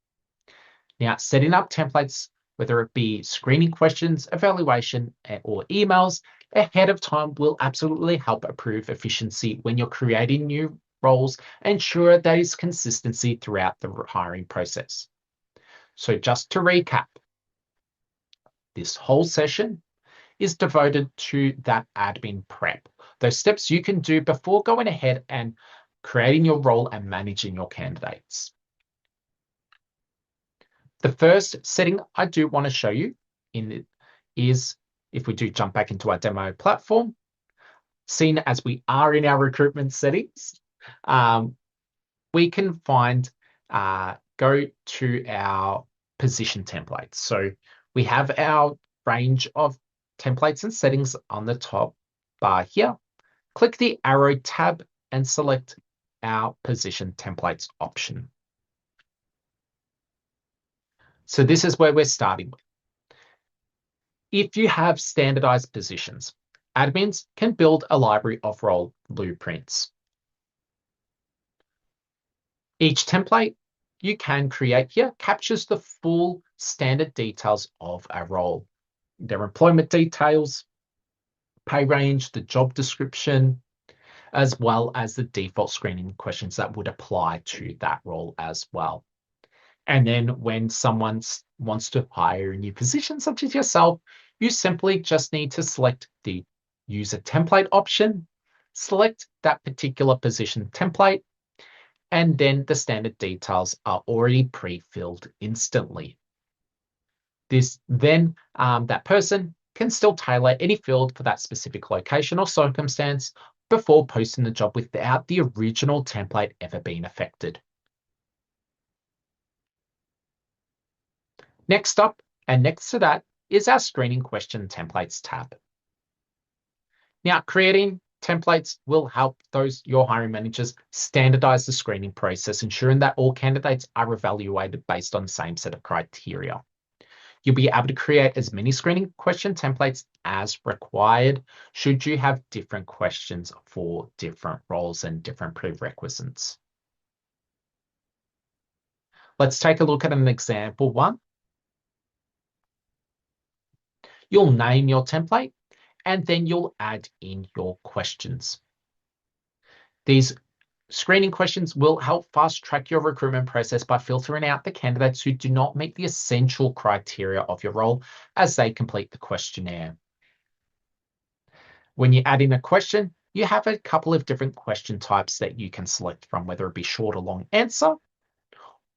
Now, setting up templates, whether it be screening questions, evaluation, or emails, ahead of time will absolutely help improve efficiency when you're creating new roles and ensure there is consistency throughout the hiring process. So just to recap, this whole session is devoted to that admin prep, those steps you can do before going ahead and creating your role and managing your candidates. The first setting I do want to show you is, if we do jump back into our demo platform, seen as we are in our recruitment settings, we can find, go to our position templates. So we have our range of templates and settings on the top bar here. Click the arrow tab and select our position templates option. So this is where we're starting with. If you have standardized positions, admins can build a library of role blueprints. Each template you can create here captures the full standard details of a role, their employment details, pay range, the job description, as well as the default screening questions that would apply to that role as well. And then when someone wants to hire a new position, such as yourself, you simply just need to select the user template option, select that particular position template, and then the standard details are already pre-filled instantly. That person can still tailor any field for that specific location or circumstance before posting the job without the original template ever being affected. Next up, and next to that, is our Screening Question Templates tab. Now, creating templates will help your hiring managers standardize the screening process, ensuring that all candidates are evaluated based on the same set of criteria. You'll be able to create as many screening question templates as required should you have different questions for different roles and different prerequisites. Let's take a look at an example one. You'll name your template and then you'll add in your questions. These screening questions will help fast track your recruitment process by filtering out the candidates who do not meet the essential criteria of your role as they complete the questionnaire. When you add in a question, you have a couple of different question types that you can select from, whether it be short or long answer,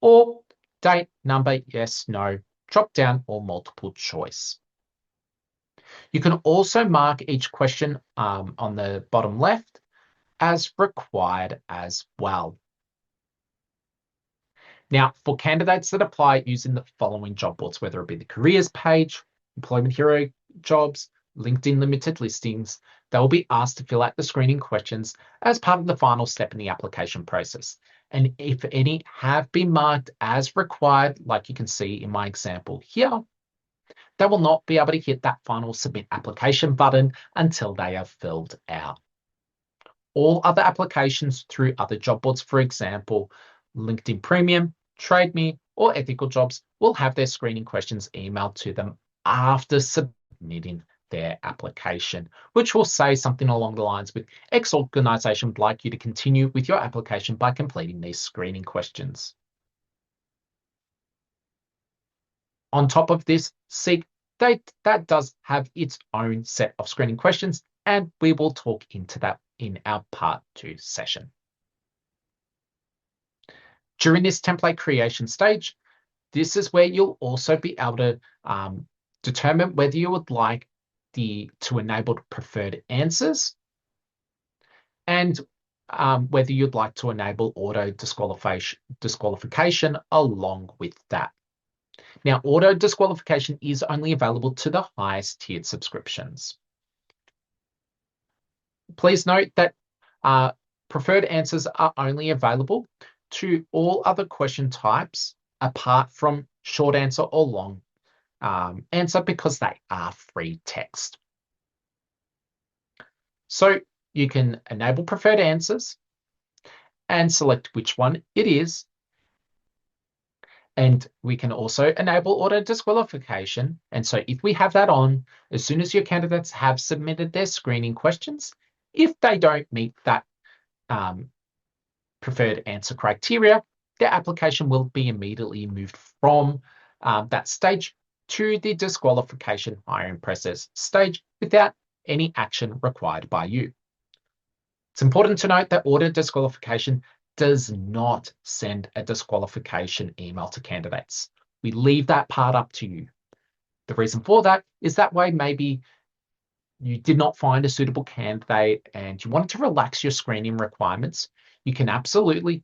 or date, number, yes, no, drop down, or multiple choice. You can also mark each question on the bottom left as required as well. Now, for candidates that apply using the following job boards, whether it be the careers page, Employment Hero jobs, LinkedIn limited listings, they will be asked to fill out the screening questions as part of the final step in the application process. And if any have been marked as required, like you can see in my example here, they will not be able to hit that final submit application button until they are filled out. All other applications through other job boards, for example, LinkedIn Premium, TradeMe, or Ethical Jobs, will have their screening questions emailed to them after submitting their application, which will say something along the lines with X organization would like you to continue with your application by completing these screening questions. On top of this, Seek, that does have its own set of screening questions, and we will talk into that in our part 2 session. During this template creation stage, this is where you'll also be able to determine whether you would like to enable preferred answers and whether you'd like to enable auto disqualification along with that. Now, auto disqualification is only available to the highest tiered subscriptions. Please note that preferred answers are only available to all other question types apart from short answer or long answer because they are free text. So you can enable preferred answers and select which one it is. And we can also enable auto disqualification. And so if we have that on, as soon as your candidates have submitted their screening questions, if they don't meet that preferred answer criteria, their application will be immediately moved from that stage to the disqualification hiring process stage without any action required by you. It's important to note that auto disqualification does not send a disqualification email to candidates. We leave that part up to you. The reason for that is that way maybe you did not find a suitable candidate and you wanted to relax your screening requirements, you can absolutely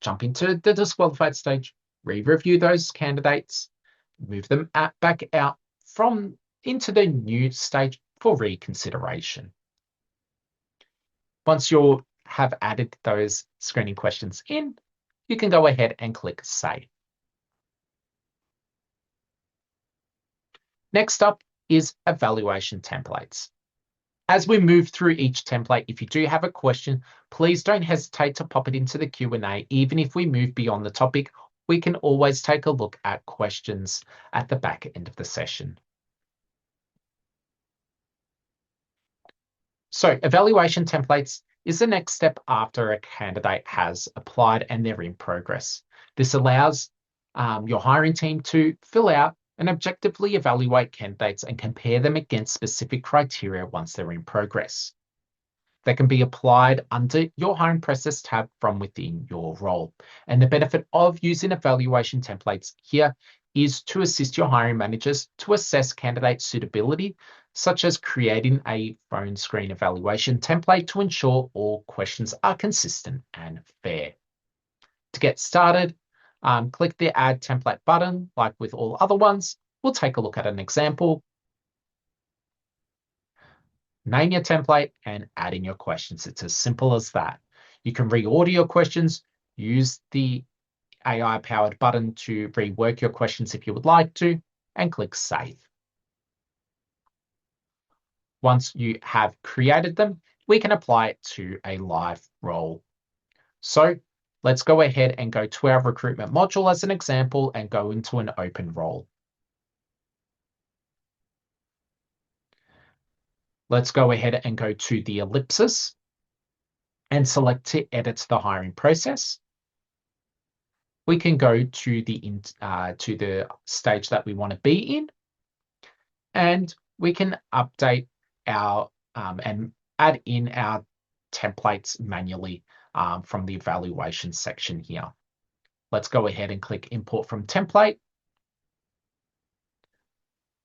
jump into the disqualified stage, re-review those candidates, move them back out into the new stage for reconsideration. Once you have added those screening questions in, you can go ahead and click Save. Next up is evaluation templates. As we move through each template, if you do have a question, please don't hesitate to pop it into the Q&A. Even if we move beyond the topic, we can always take a look at questions at the back end of the session. So evaluation templates is the next step after a candidate has applied and they're in progress. This allows your hiring team to fill out and objectively evaluate candidates and compare them against specific criteria once they're in progress. They can be applied under your hiring process tab from within your role. And the benefit of using evaluation templates here is to assist your hiring managers to assess candidate suitability, such as creating a phone screen evaluation template to ensure all questions are consistent and fair. To get started, click the Add Template button, like with all other ones. We'll take a look at an example. Name your template and add in your questions. It's as simple as that. You can reorder your questions, use the AI-powered button to rework your questions if you would like to, and click Save. Once you have created them, we can apply it to a live role. So let's go ahead and go to our recruitment module as an example and go into an open role. Let's go ahead and go to the ellipsis and select to edit the hiring process. We can go to the stage that we want to be in, and we can update our and add in our templates manually from the evaluation section here. Let's go ahead and click Import from Template.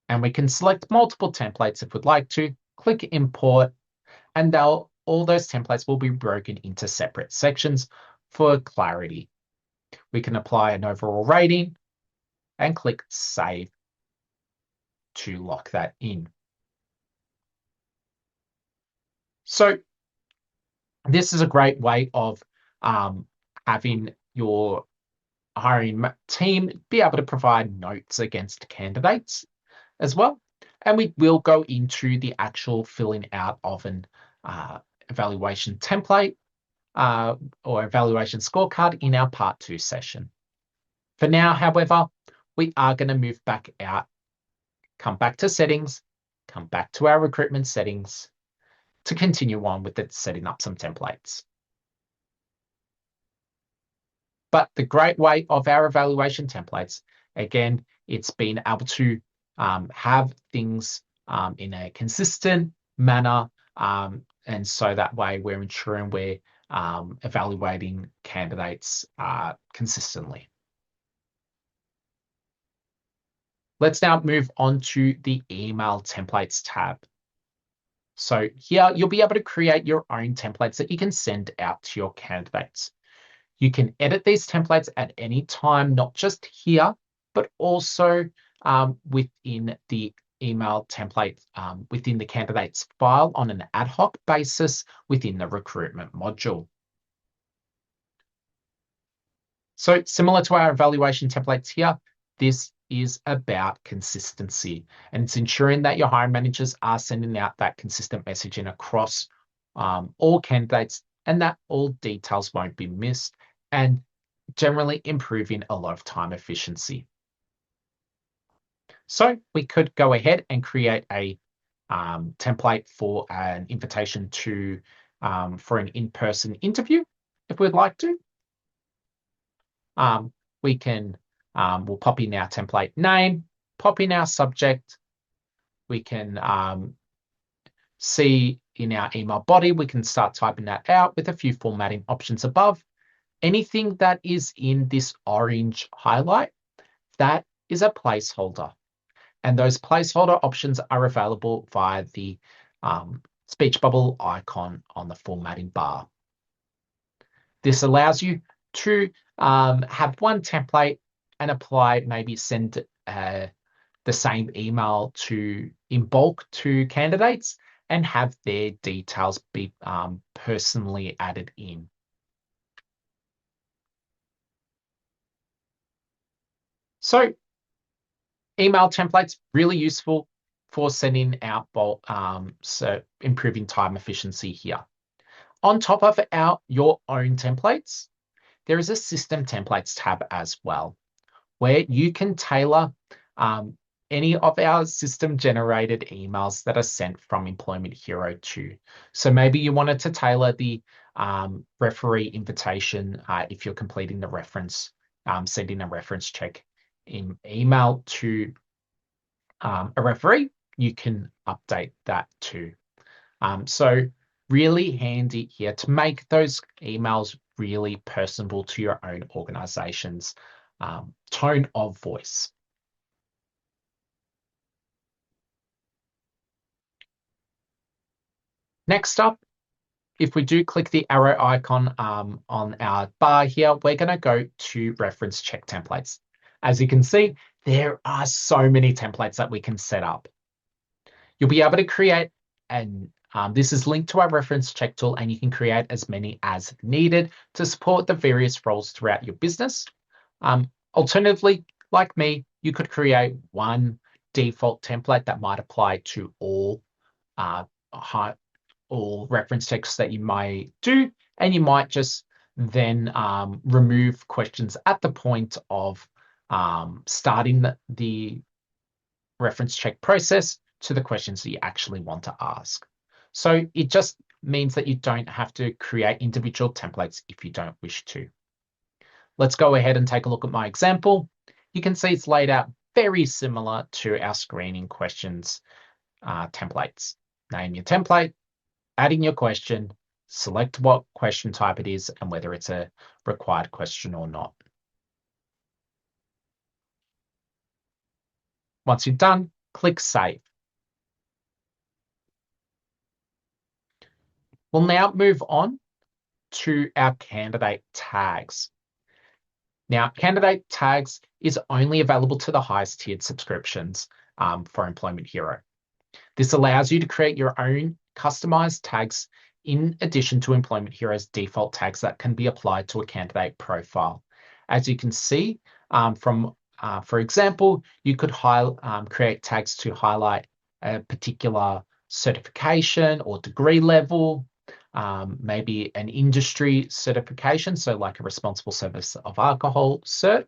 And we can select multiple templates if we'd like to. Click Import, and all those templates will be broken into separate sections for clarity. We can apply an overall rating and click Save to lock that in. So this is a great way of having your hiring team be able to provide notes against candidates as well. And we will go into the actual filling out of an evaluation template or evaluation scorecard in our Part 2 session. For now, however, we are going to move back out, come back to settings, come back to our recruitment settings to continue on with it, setting up some templates. But the great way of our evaluation templates, again, it's being able to have things in a consistent manner. And so that way we're ensuring we're evaluating candidates consistently. Let's now move on to the email templates tab. So here you'll be able to create your own templates that you can send out to your candidates. You can edit these templates at any time, not just here, but also within the email template within the candidate's file on an ad hoc basis within the recruitment module. So similar to our evaluation templates here, this is about consistency, and it's ensuring that your hiring managers are sending out that consistent messaging across all candidates and that all details won't be missed, and generally improving a lot of time efficiency. So we could go ahead and create a template for an invitation to for an in-person interview if we'd like to. We can, we'll pop in our template name, pop in our subject. We can see in our email body, we can start typing that out with a few formatting options above. Anything that is in this orange highlight, that is a placeholder. And those placeholder options are available via the speech bubble icon on the formatting bar. This allows you to have one template and apply, maybe send the same email in bulk to candidates and have their details be personally added in. So email templates, really useful for sending out bulk, so improving time efficiency here. On top of your own templates, there is a system templates tab as well, where you can tailor any of our system generated emails that are sent from Employment Hero to. So maybe you wanted to tailor the referee invitation if you're completing the reference, sending a reference check in email to a referee, you can update that too. So really handy here to make those emails really personable to your own organization's tone of voice. Next up, if we do click the arrow icon on our bar here, we're going to go to reference check templates. As you can see, there are so many templates that we can set up. You'll be able to create, and this is linked to our reference check tool, and you can create as many as needed to support the various roles throughout your business. Alternatively, like me, you could create one default template that might apply to all reference checks that you might do, and you might just then remove questions at the point of starting the reference check process to the questions that you actually want to ask. So it just means that you don't have to create individual templates if you don't wish to. Let's go ahead and take a look at my example. You can see it's laid out very similar to our screening questions templates. Name your template, add in your question, select what question type it is and whether it's a required question or not. Once you're done, click Save. We'll now move on to our candidate tags. Now, candidate tags is only available to the highest tiered subscriptions for Employment Hero. This allows you to create your own customized tags in addition to Employment Hero's default tags that can be applied to a candidate profile. As you can see, for example, you could create tags to highlight a particular certification or degree level, maybe an industry certification, so like a responsible service of alcohol cert,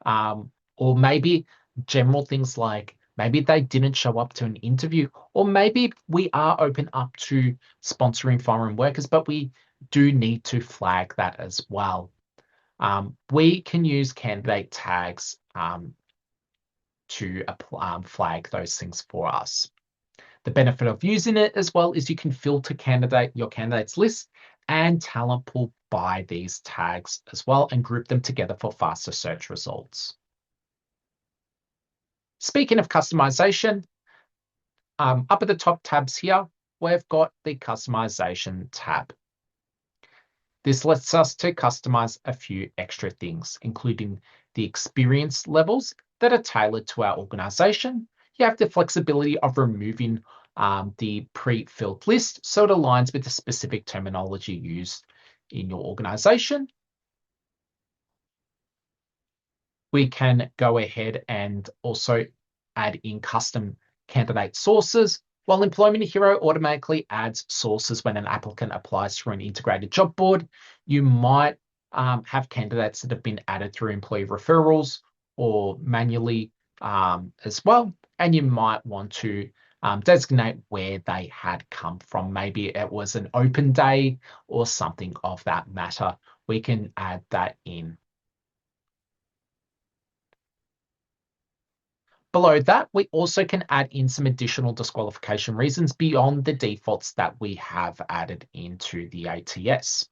or maybe general things like maybe they didn't show up to an interview, or maybe we are open up to sponsoring foreign workers, but we do need to flag that as well. We can use candidate tags to flag those things for us. The benefit of using it as well is you can filter your candidates list and talent pool by these tags as well and group them together for faster search results. Speaking of customization, up at the top tabs here, we've got the customization tab. This lets us to customize a few extra things, including the experience levels that are tailored to our organization. You have the flexibility of removing the pre-filled list so it aligns with the specific terminology used in your organization. We can go ahead and also add in custom candidate sources. While Employment Hero automatically adds sources when an applicant applies through an integrated job board, you might have candidates that have been added through employee referrals or manually as well. And you might want to designate where they had come from. Maybe it was an open day or something of that matter. We can add that in. Below that, we also can add in some additional disqualification reasons beyond the defaults that we have added into the ATS.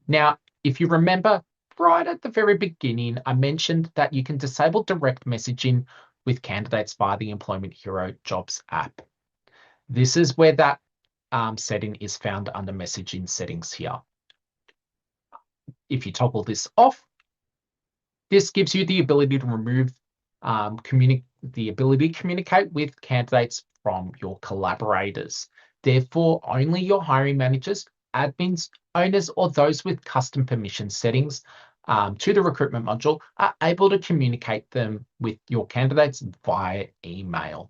Now, if you remember, right at the very beginning, I mentioned that you can disable direct messaging with candidates via the Employment Hero Jobs app. This is where that setting is found under messaging settings here. If you toggle this off, this gives you the ability to remove the ability to communicate with candidates from your collaborators. Therefore, only your hiring managers, admins, owners, or those with custom permission settings to the recruitment module are able to communicate them with your candidates via email.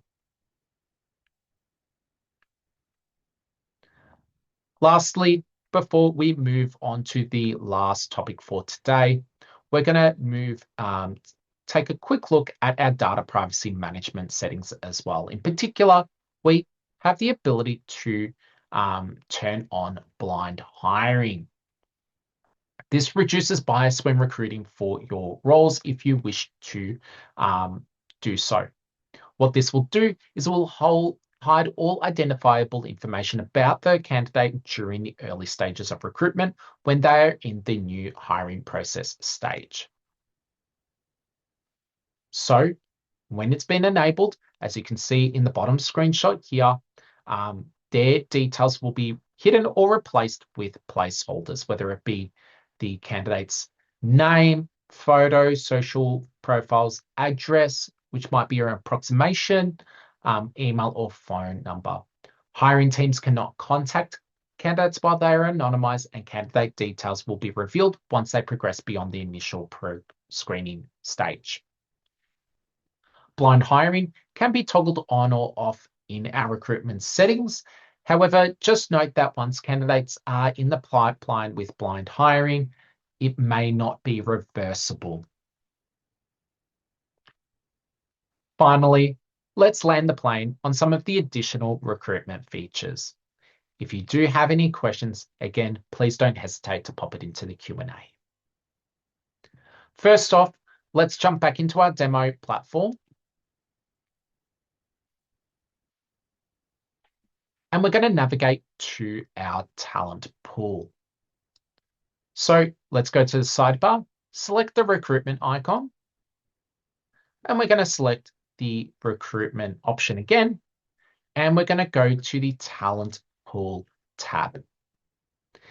Lastly, before we move on to the last topic for today, we're going to take a quick look at our data privacy management settings as well. In particular, we have the ability to turn on blind hiring. This reduces bias when recruiting for your roles if you wish to do so. What this will do is it will hide all identifiable information about the candidate during the early stages of recruitment when they are in the new hiring process stage. So when it's been enabled, as you can see in the bottom screenshot here, their details will be hidden or replaced with placeholders, whether it be the candidate's name, photo, social profiles, address, which might be an approximation, email or phone number. Hiring teams cannot contact candidates while they are anonymized, and candidate details will be revealed once they progress beyond the initial pre-screening stage. Blind hiring can be toggled on or off in our recruitment settings. However, just note that once candidates are in the pipeline with blind hiring, it may not be reversible. Finally, let's land the plane on some of the additional recruitment features. If you do have any questions, again, please don't hesitate to pop it into the Q&A. First off, let's jump back into our demo platform. And we're going to navigate to our talent pool. So let's go to the sidebar, select the recruitment icon, and we're going to select the recruitment option again, and we're going to go to the talent pool tab.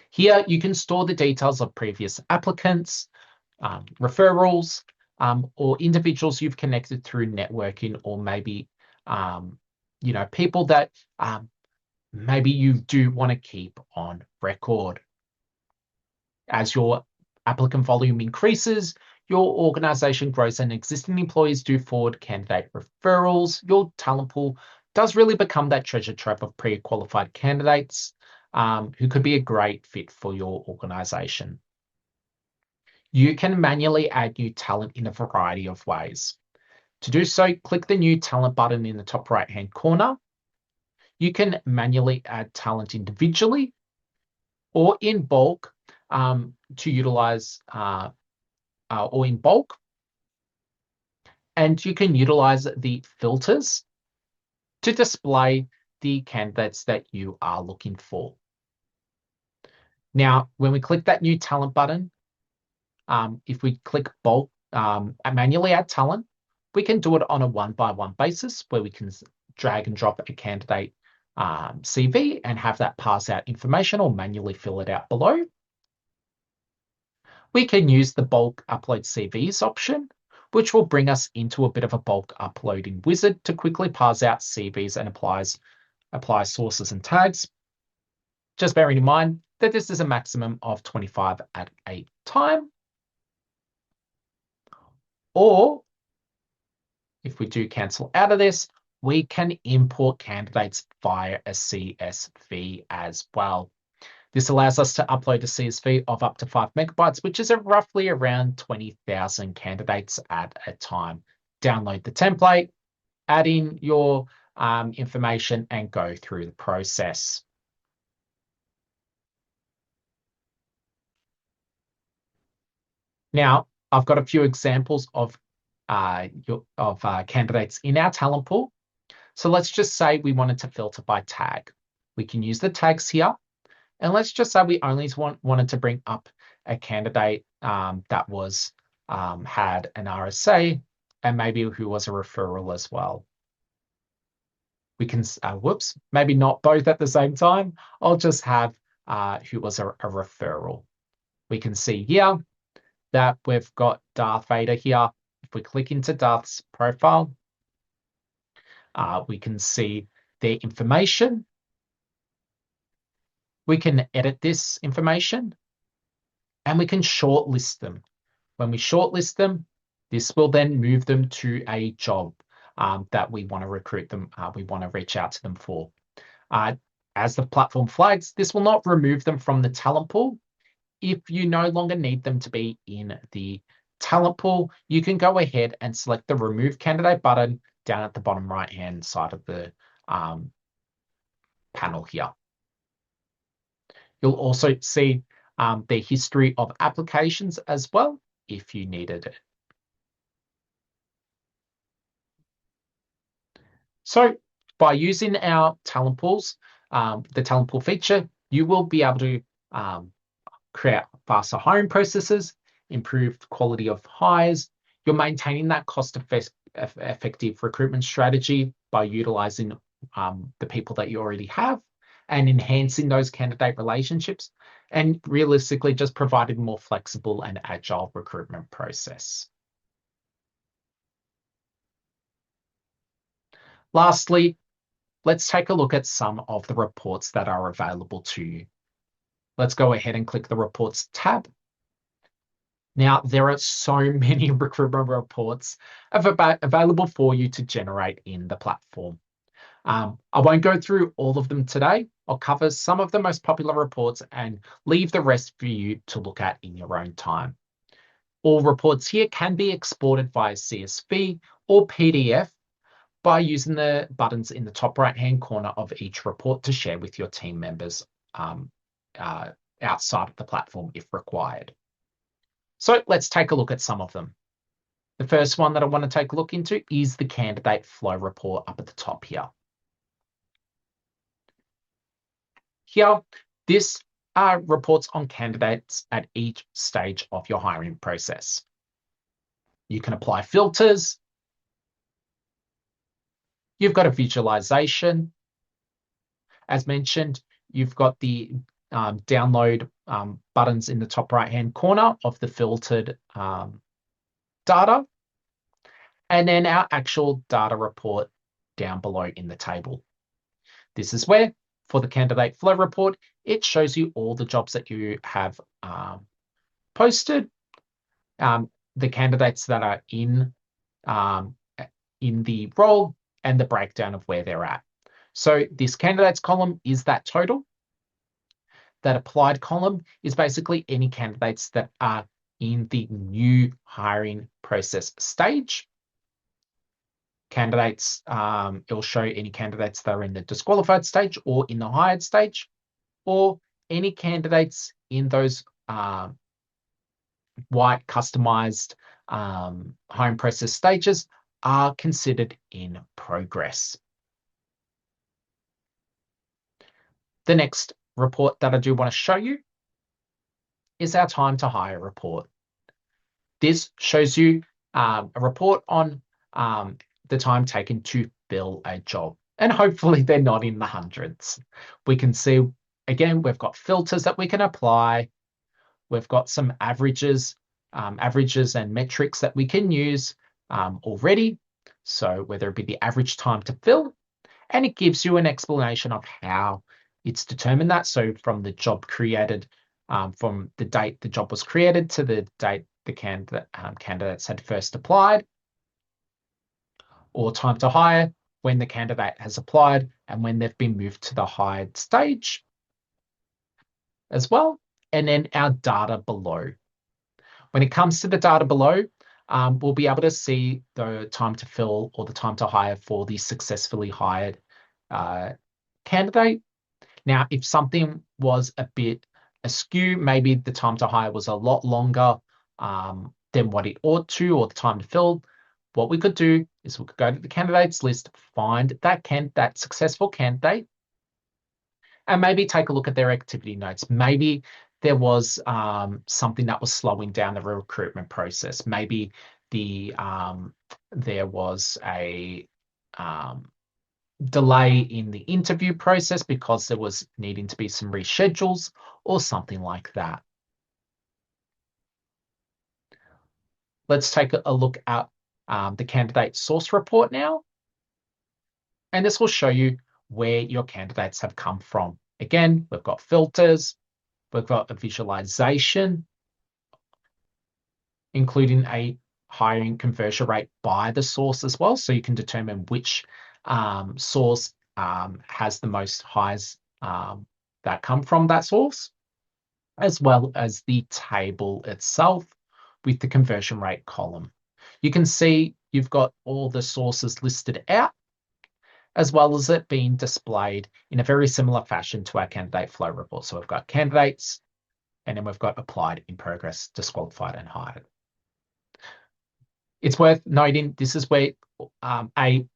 Here you can store the details of previous applicants, referrals, or individuals you've connected through networking, or maybe people that maybe you do want to keep on record. As your applicant volume increases, your organization grows and existing employees do forward candidate referrals, your talent pool does really become that treasure trove of pre-qualified candidates who could be a great fit for your organization. You can manually add new talent in a variety of ways. To do so, click the New Talent button in the top right-hand corner. You can manually add talent individually or in bulk to utilize or in bulk. And you can utilize the filters to display the candidates that you are looking for. Now, when we click that New Talent button, if we click bulk and manually add talent, we can do it on a one-by-one basis where we can drag and drop a candidate CV and have that pass out information or manually fill it out below. We can use the bulk upload CVs option, which will bring us into a bit of a bulk uploading wizard to quickly parse out CVs and apply sources and tags. Just bearing in mind that this is a maximum of 25 at a time. Or if we do cancel out of this, we can import candidates via a CSV as well. This allows us to upload a CSV of up to 5 megabytes, which is roughly around 20,000 candidates at a time. Download the template, add in your information, and go through the process. Now, I've got a few examples of candidates in our talent pool. So let's just say we wanted to filter by tag. We can use the tags here. And let's just say we only wanted to bring up a candidate that was had an RSA and maybe who was a referral as well. We can, maybe not both at the same time. I'll just have who was a referral. We can see here that we've got Darth Vader here. If we click into Darth's profile, we can see their information. We can edit this information and we can shortlist them. When we shortlist them, this will then move them to a job that we want to recruit them, we want to reach out to them for. As the platform flags, this will not remove them from the talent pool. If you no longer need them to be in the talent pool, you can go ahead and select the Remove Candidate button down at the bottom right-hand side of the panel here. You'll also see the history of applications as well, if you needed it. So by using our talent pools, the talent pool feature, you will be able to create faster hiring processes, improved quality of hires. You're maintaining that cost-effective recruitment strategy by utilizing the people that you already have and enhancing those candidate relationships, and realistically just providing more flexible and agile recruitment process. Lastly, let's take a look at some of the reports that are available to you. Let's go ahead and click the Reports tab. Now, there are so many recruitment reports available for you to generate in the platform. I won't go through all of them today. I'll cover some of the most popular reports and leave the rest for you to look at in your own time. All reports here can be exported via CSV or PDF by using the buttons in the top right-hand corner of each report to share with your team members outside of the platform if required. So let's take a look at some of them. The first one that I want to take a look into is the candidate flow report up at the top here. Here, this reports on candidates at each stage of your hiring process. You can apply filters. You've got a visualization. As mentioned, you've got the download buttons in the top right-hand corner of the filtered data, and then our actual data report down below in the table. This is where, for the candidate flow report, it shows you all the jobs that you have posted, the candidates that are in the role, and the breakdown of where they're at. So this candidates column is that total. That applied column is basically any candidates that are in the new hiring process stage. Candidates, it will show any candidates that are in the disqualified stage or in the hired stage, or any candidates in those white customized hiring process stages are considered in progress. The next report that I do want to show you is our time to hire report. This shows you a report on the time taken to fill a job. and hopefully they're not in the hundreds. We can see, again, we've got filters that we can apply. We've got some averages and metrics that we can use already. So whether it be the average time to fill, and it gives you an explanation of how it's determined that. So from the job created, from the date the job was created to the date the candidates had first applied, or time to hire, when the candidate has applied and when they've been moved to the hired stage as well. And then our data below. When it comes to the data below, we'll be able to see the time to fill or the time to hire for the successfully hired candidate. Now, if something was a bit askew, maybe the time to hire was a lot longer than what it ought to, or the time to fill, what we could do is we could go to the candidates list, find that successful candidate, and maybe take a look at their activity notes. Maybe there was something that was slowing down the recruitment process. Maybe there was a delay in the interview process because there was needing to be some reschedules or something like that. Let's take a look at the candidate source report now. And this will show you where your candidates have come from. Again, we've got filters, we've got a visualization, including a hiring conversion rate by the source as well. So you can determine which source has the most hires that come from that source, as well as the table itself with the conversion rate column. You can see you've got all the sources listed out, as well as it being displayed in a very similar fashion to our candidate flow report. So we've got candidates, and then we've got applied, in progress, disqualified, and hired. It's worth noting this is where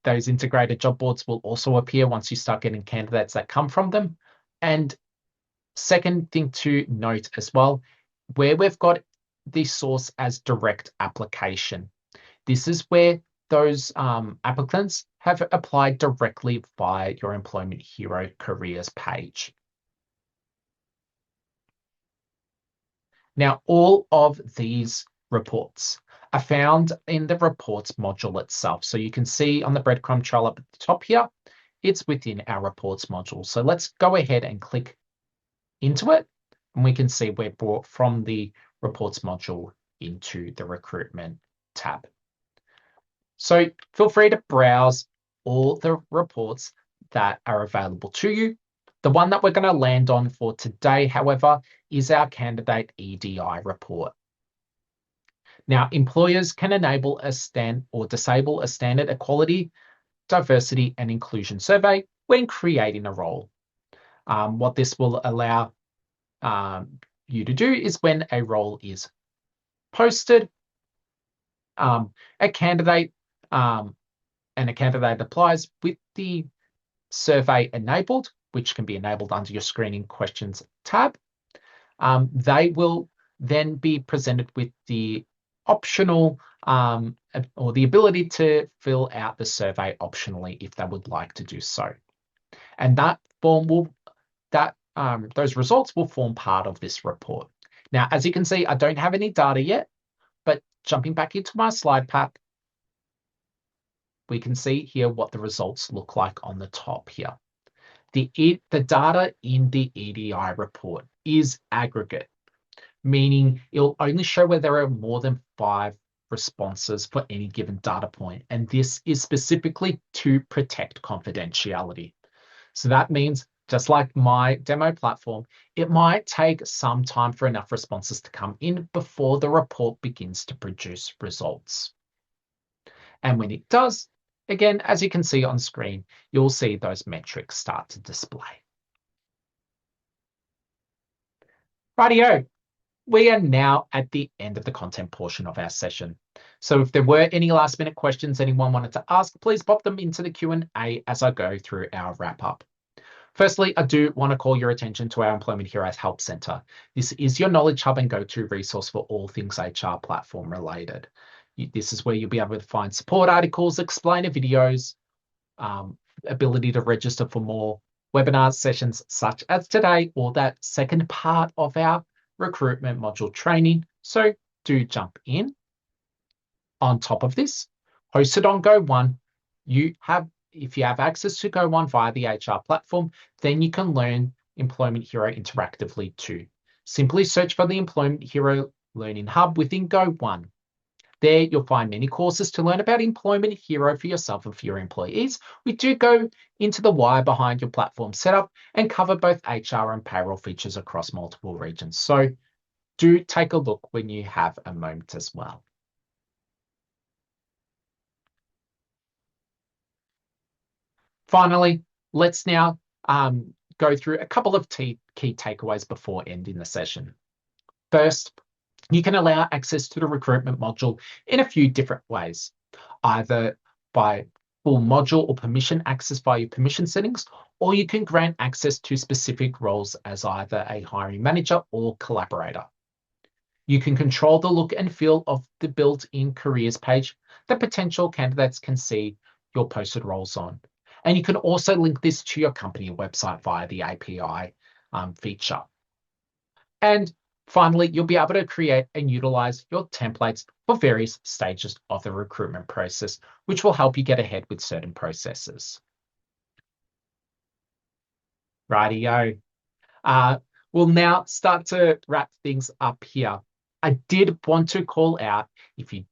those integrated job boards will also appear once you start getting candidates that come from them. And second thing to note as well, where we've got the source as direct application, this is where those applicants have applied directly via your Employment Hero careers page. Now, all of these reports are found in the reports module itself. So you can see on the breadcrumb trail up at the top here, it's within our reports module. So let's go ahead and click into it, and we can see we're brought from the reports module into the recruitment tab. So feel free to browse all the reports that are available to you. The one that we're going to land on for today, however, is our candidate EDI report. Now, employers can enable or disable a standard equality, diversity, and inclusion survey when creating a role. What this will allow you to do is when a role is posted, a candidate applies with the survey enabled, which can be enabled under your screening questions tab. They will then be presented with the optional or the ability to fill out the survey optionally if they would like to do so. And that form will, those results will form part of this report. Now, as you can see, I don't have any data yet, but jumping back into my slide pack, we can see here what the results look like on the top here. The data in the EDI report is aggregate, meaning it'll only show where there are more than 5 responses for any given data point. And this is specifically to protect confidentiality. So that means, just like my demo platform, it might take some time for enough responses to come in before the report begins to produce results. And when it does, again, as you can see on screen, you'll see those metrics start to display. Rightio, we are now at the end of the content portion of our session. So if there were any last minute questions anyone wanted to ask, please pop them into the Q&A as I go through our wrap up. Firstly, I do want to call your attention to our Employment Heroes Help Center. This is your knowledge hub and go-to resource for all things HR platform related. This is where you'll be able to find support articles, explainer videos, ability to register for more webinar sessions such as today or that second part of our recruitment module training. So do jump in. On top of this, hosted on Go One, if you have access to Go One via the HR platform, then you can learn Employment Hero interactively too. Simply search for the Employment Hero Learning Hub within Go One. There, you'll find many courses to learn about Employment Hero for yourself and for your employees. We do go into the why behind your platform setup and cover both HR and payroll features across multiple regions. So do take a look when you have a moment as well. Finally, let's now go through a couple of key takeaways before ending the session. First, you can allow access to the recruitment module in a few different ways, either by full module or permission access via your permission settings, or you can grant access to specific roles as either a hiring manager or collaborator. You can control the look and feel of the built-in careers page that potential candidates can see your posted roles on. And you can also link this to your company website via the API feature. And finally, you'll be able to create and utilize your templates for various stages of the recruitment process, which will help you get ahead with certain processes. Rightio. We'll now start to wrap things up here. I did want to call out, if you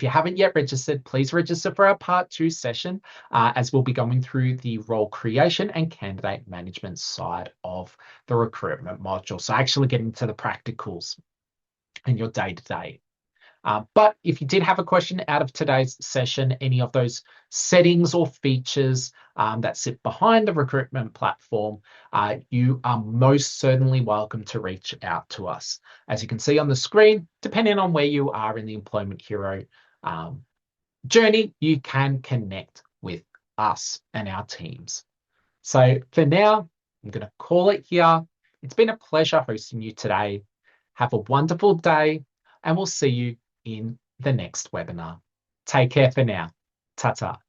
haven't yet registered, please register for our part 2 session, as we'll be going through the role creation and candidate management side of the recruitment module. So actually getting to the practicals in your day-to-day. But if you did have a question out of today's session, any of those settings or features that sit behind the recruitment platform, you are most certainly welcome to reach out to us. As you can see on the screen, depending on where you are in the Employment Hero journey, you can connect with us and our teams. So for now, I'm going to call it here. It's been a pleasure hosting you today. Have a wonderful day, and we'll see you in the next webinar. Take care for now. Ta-ta.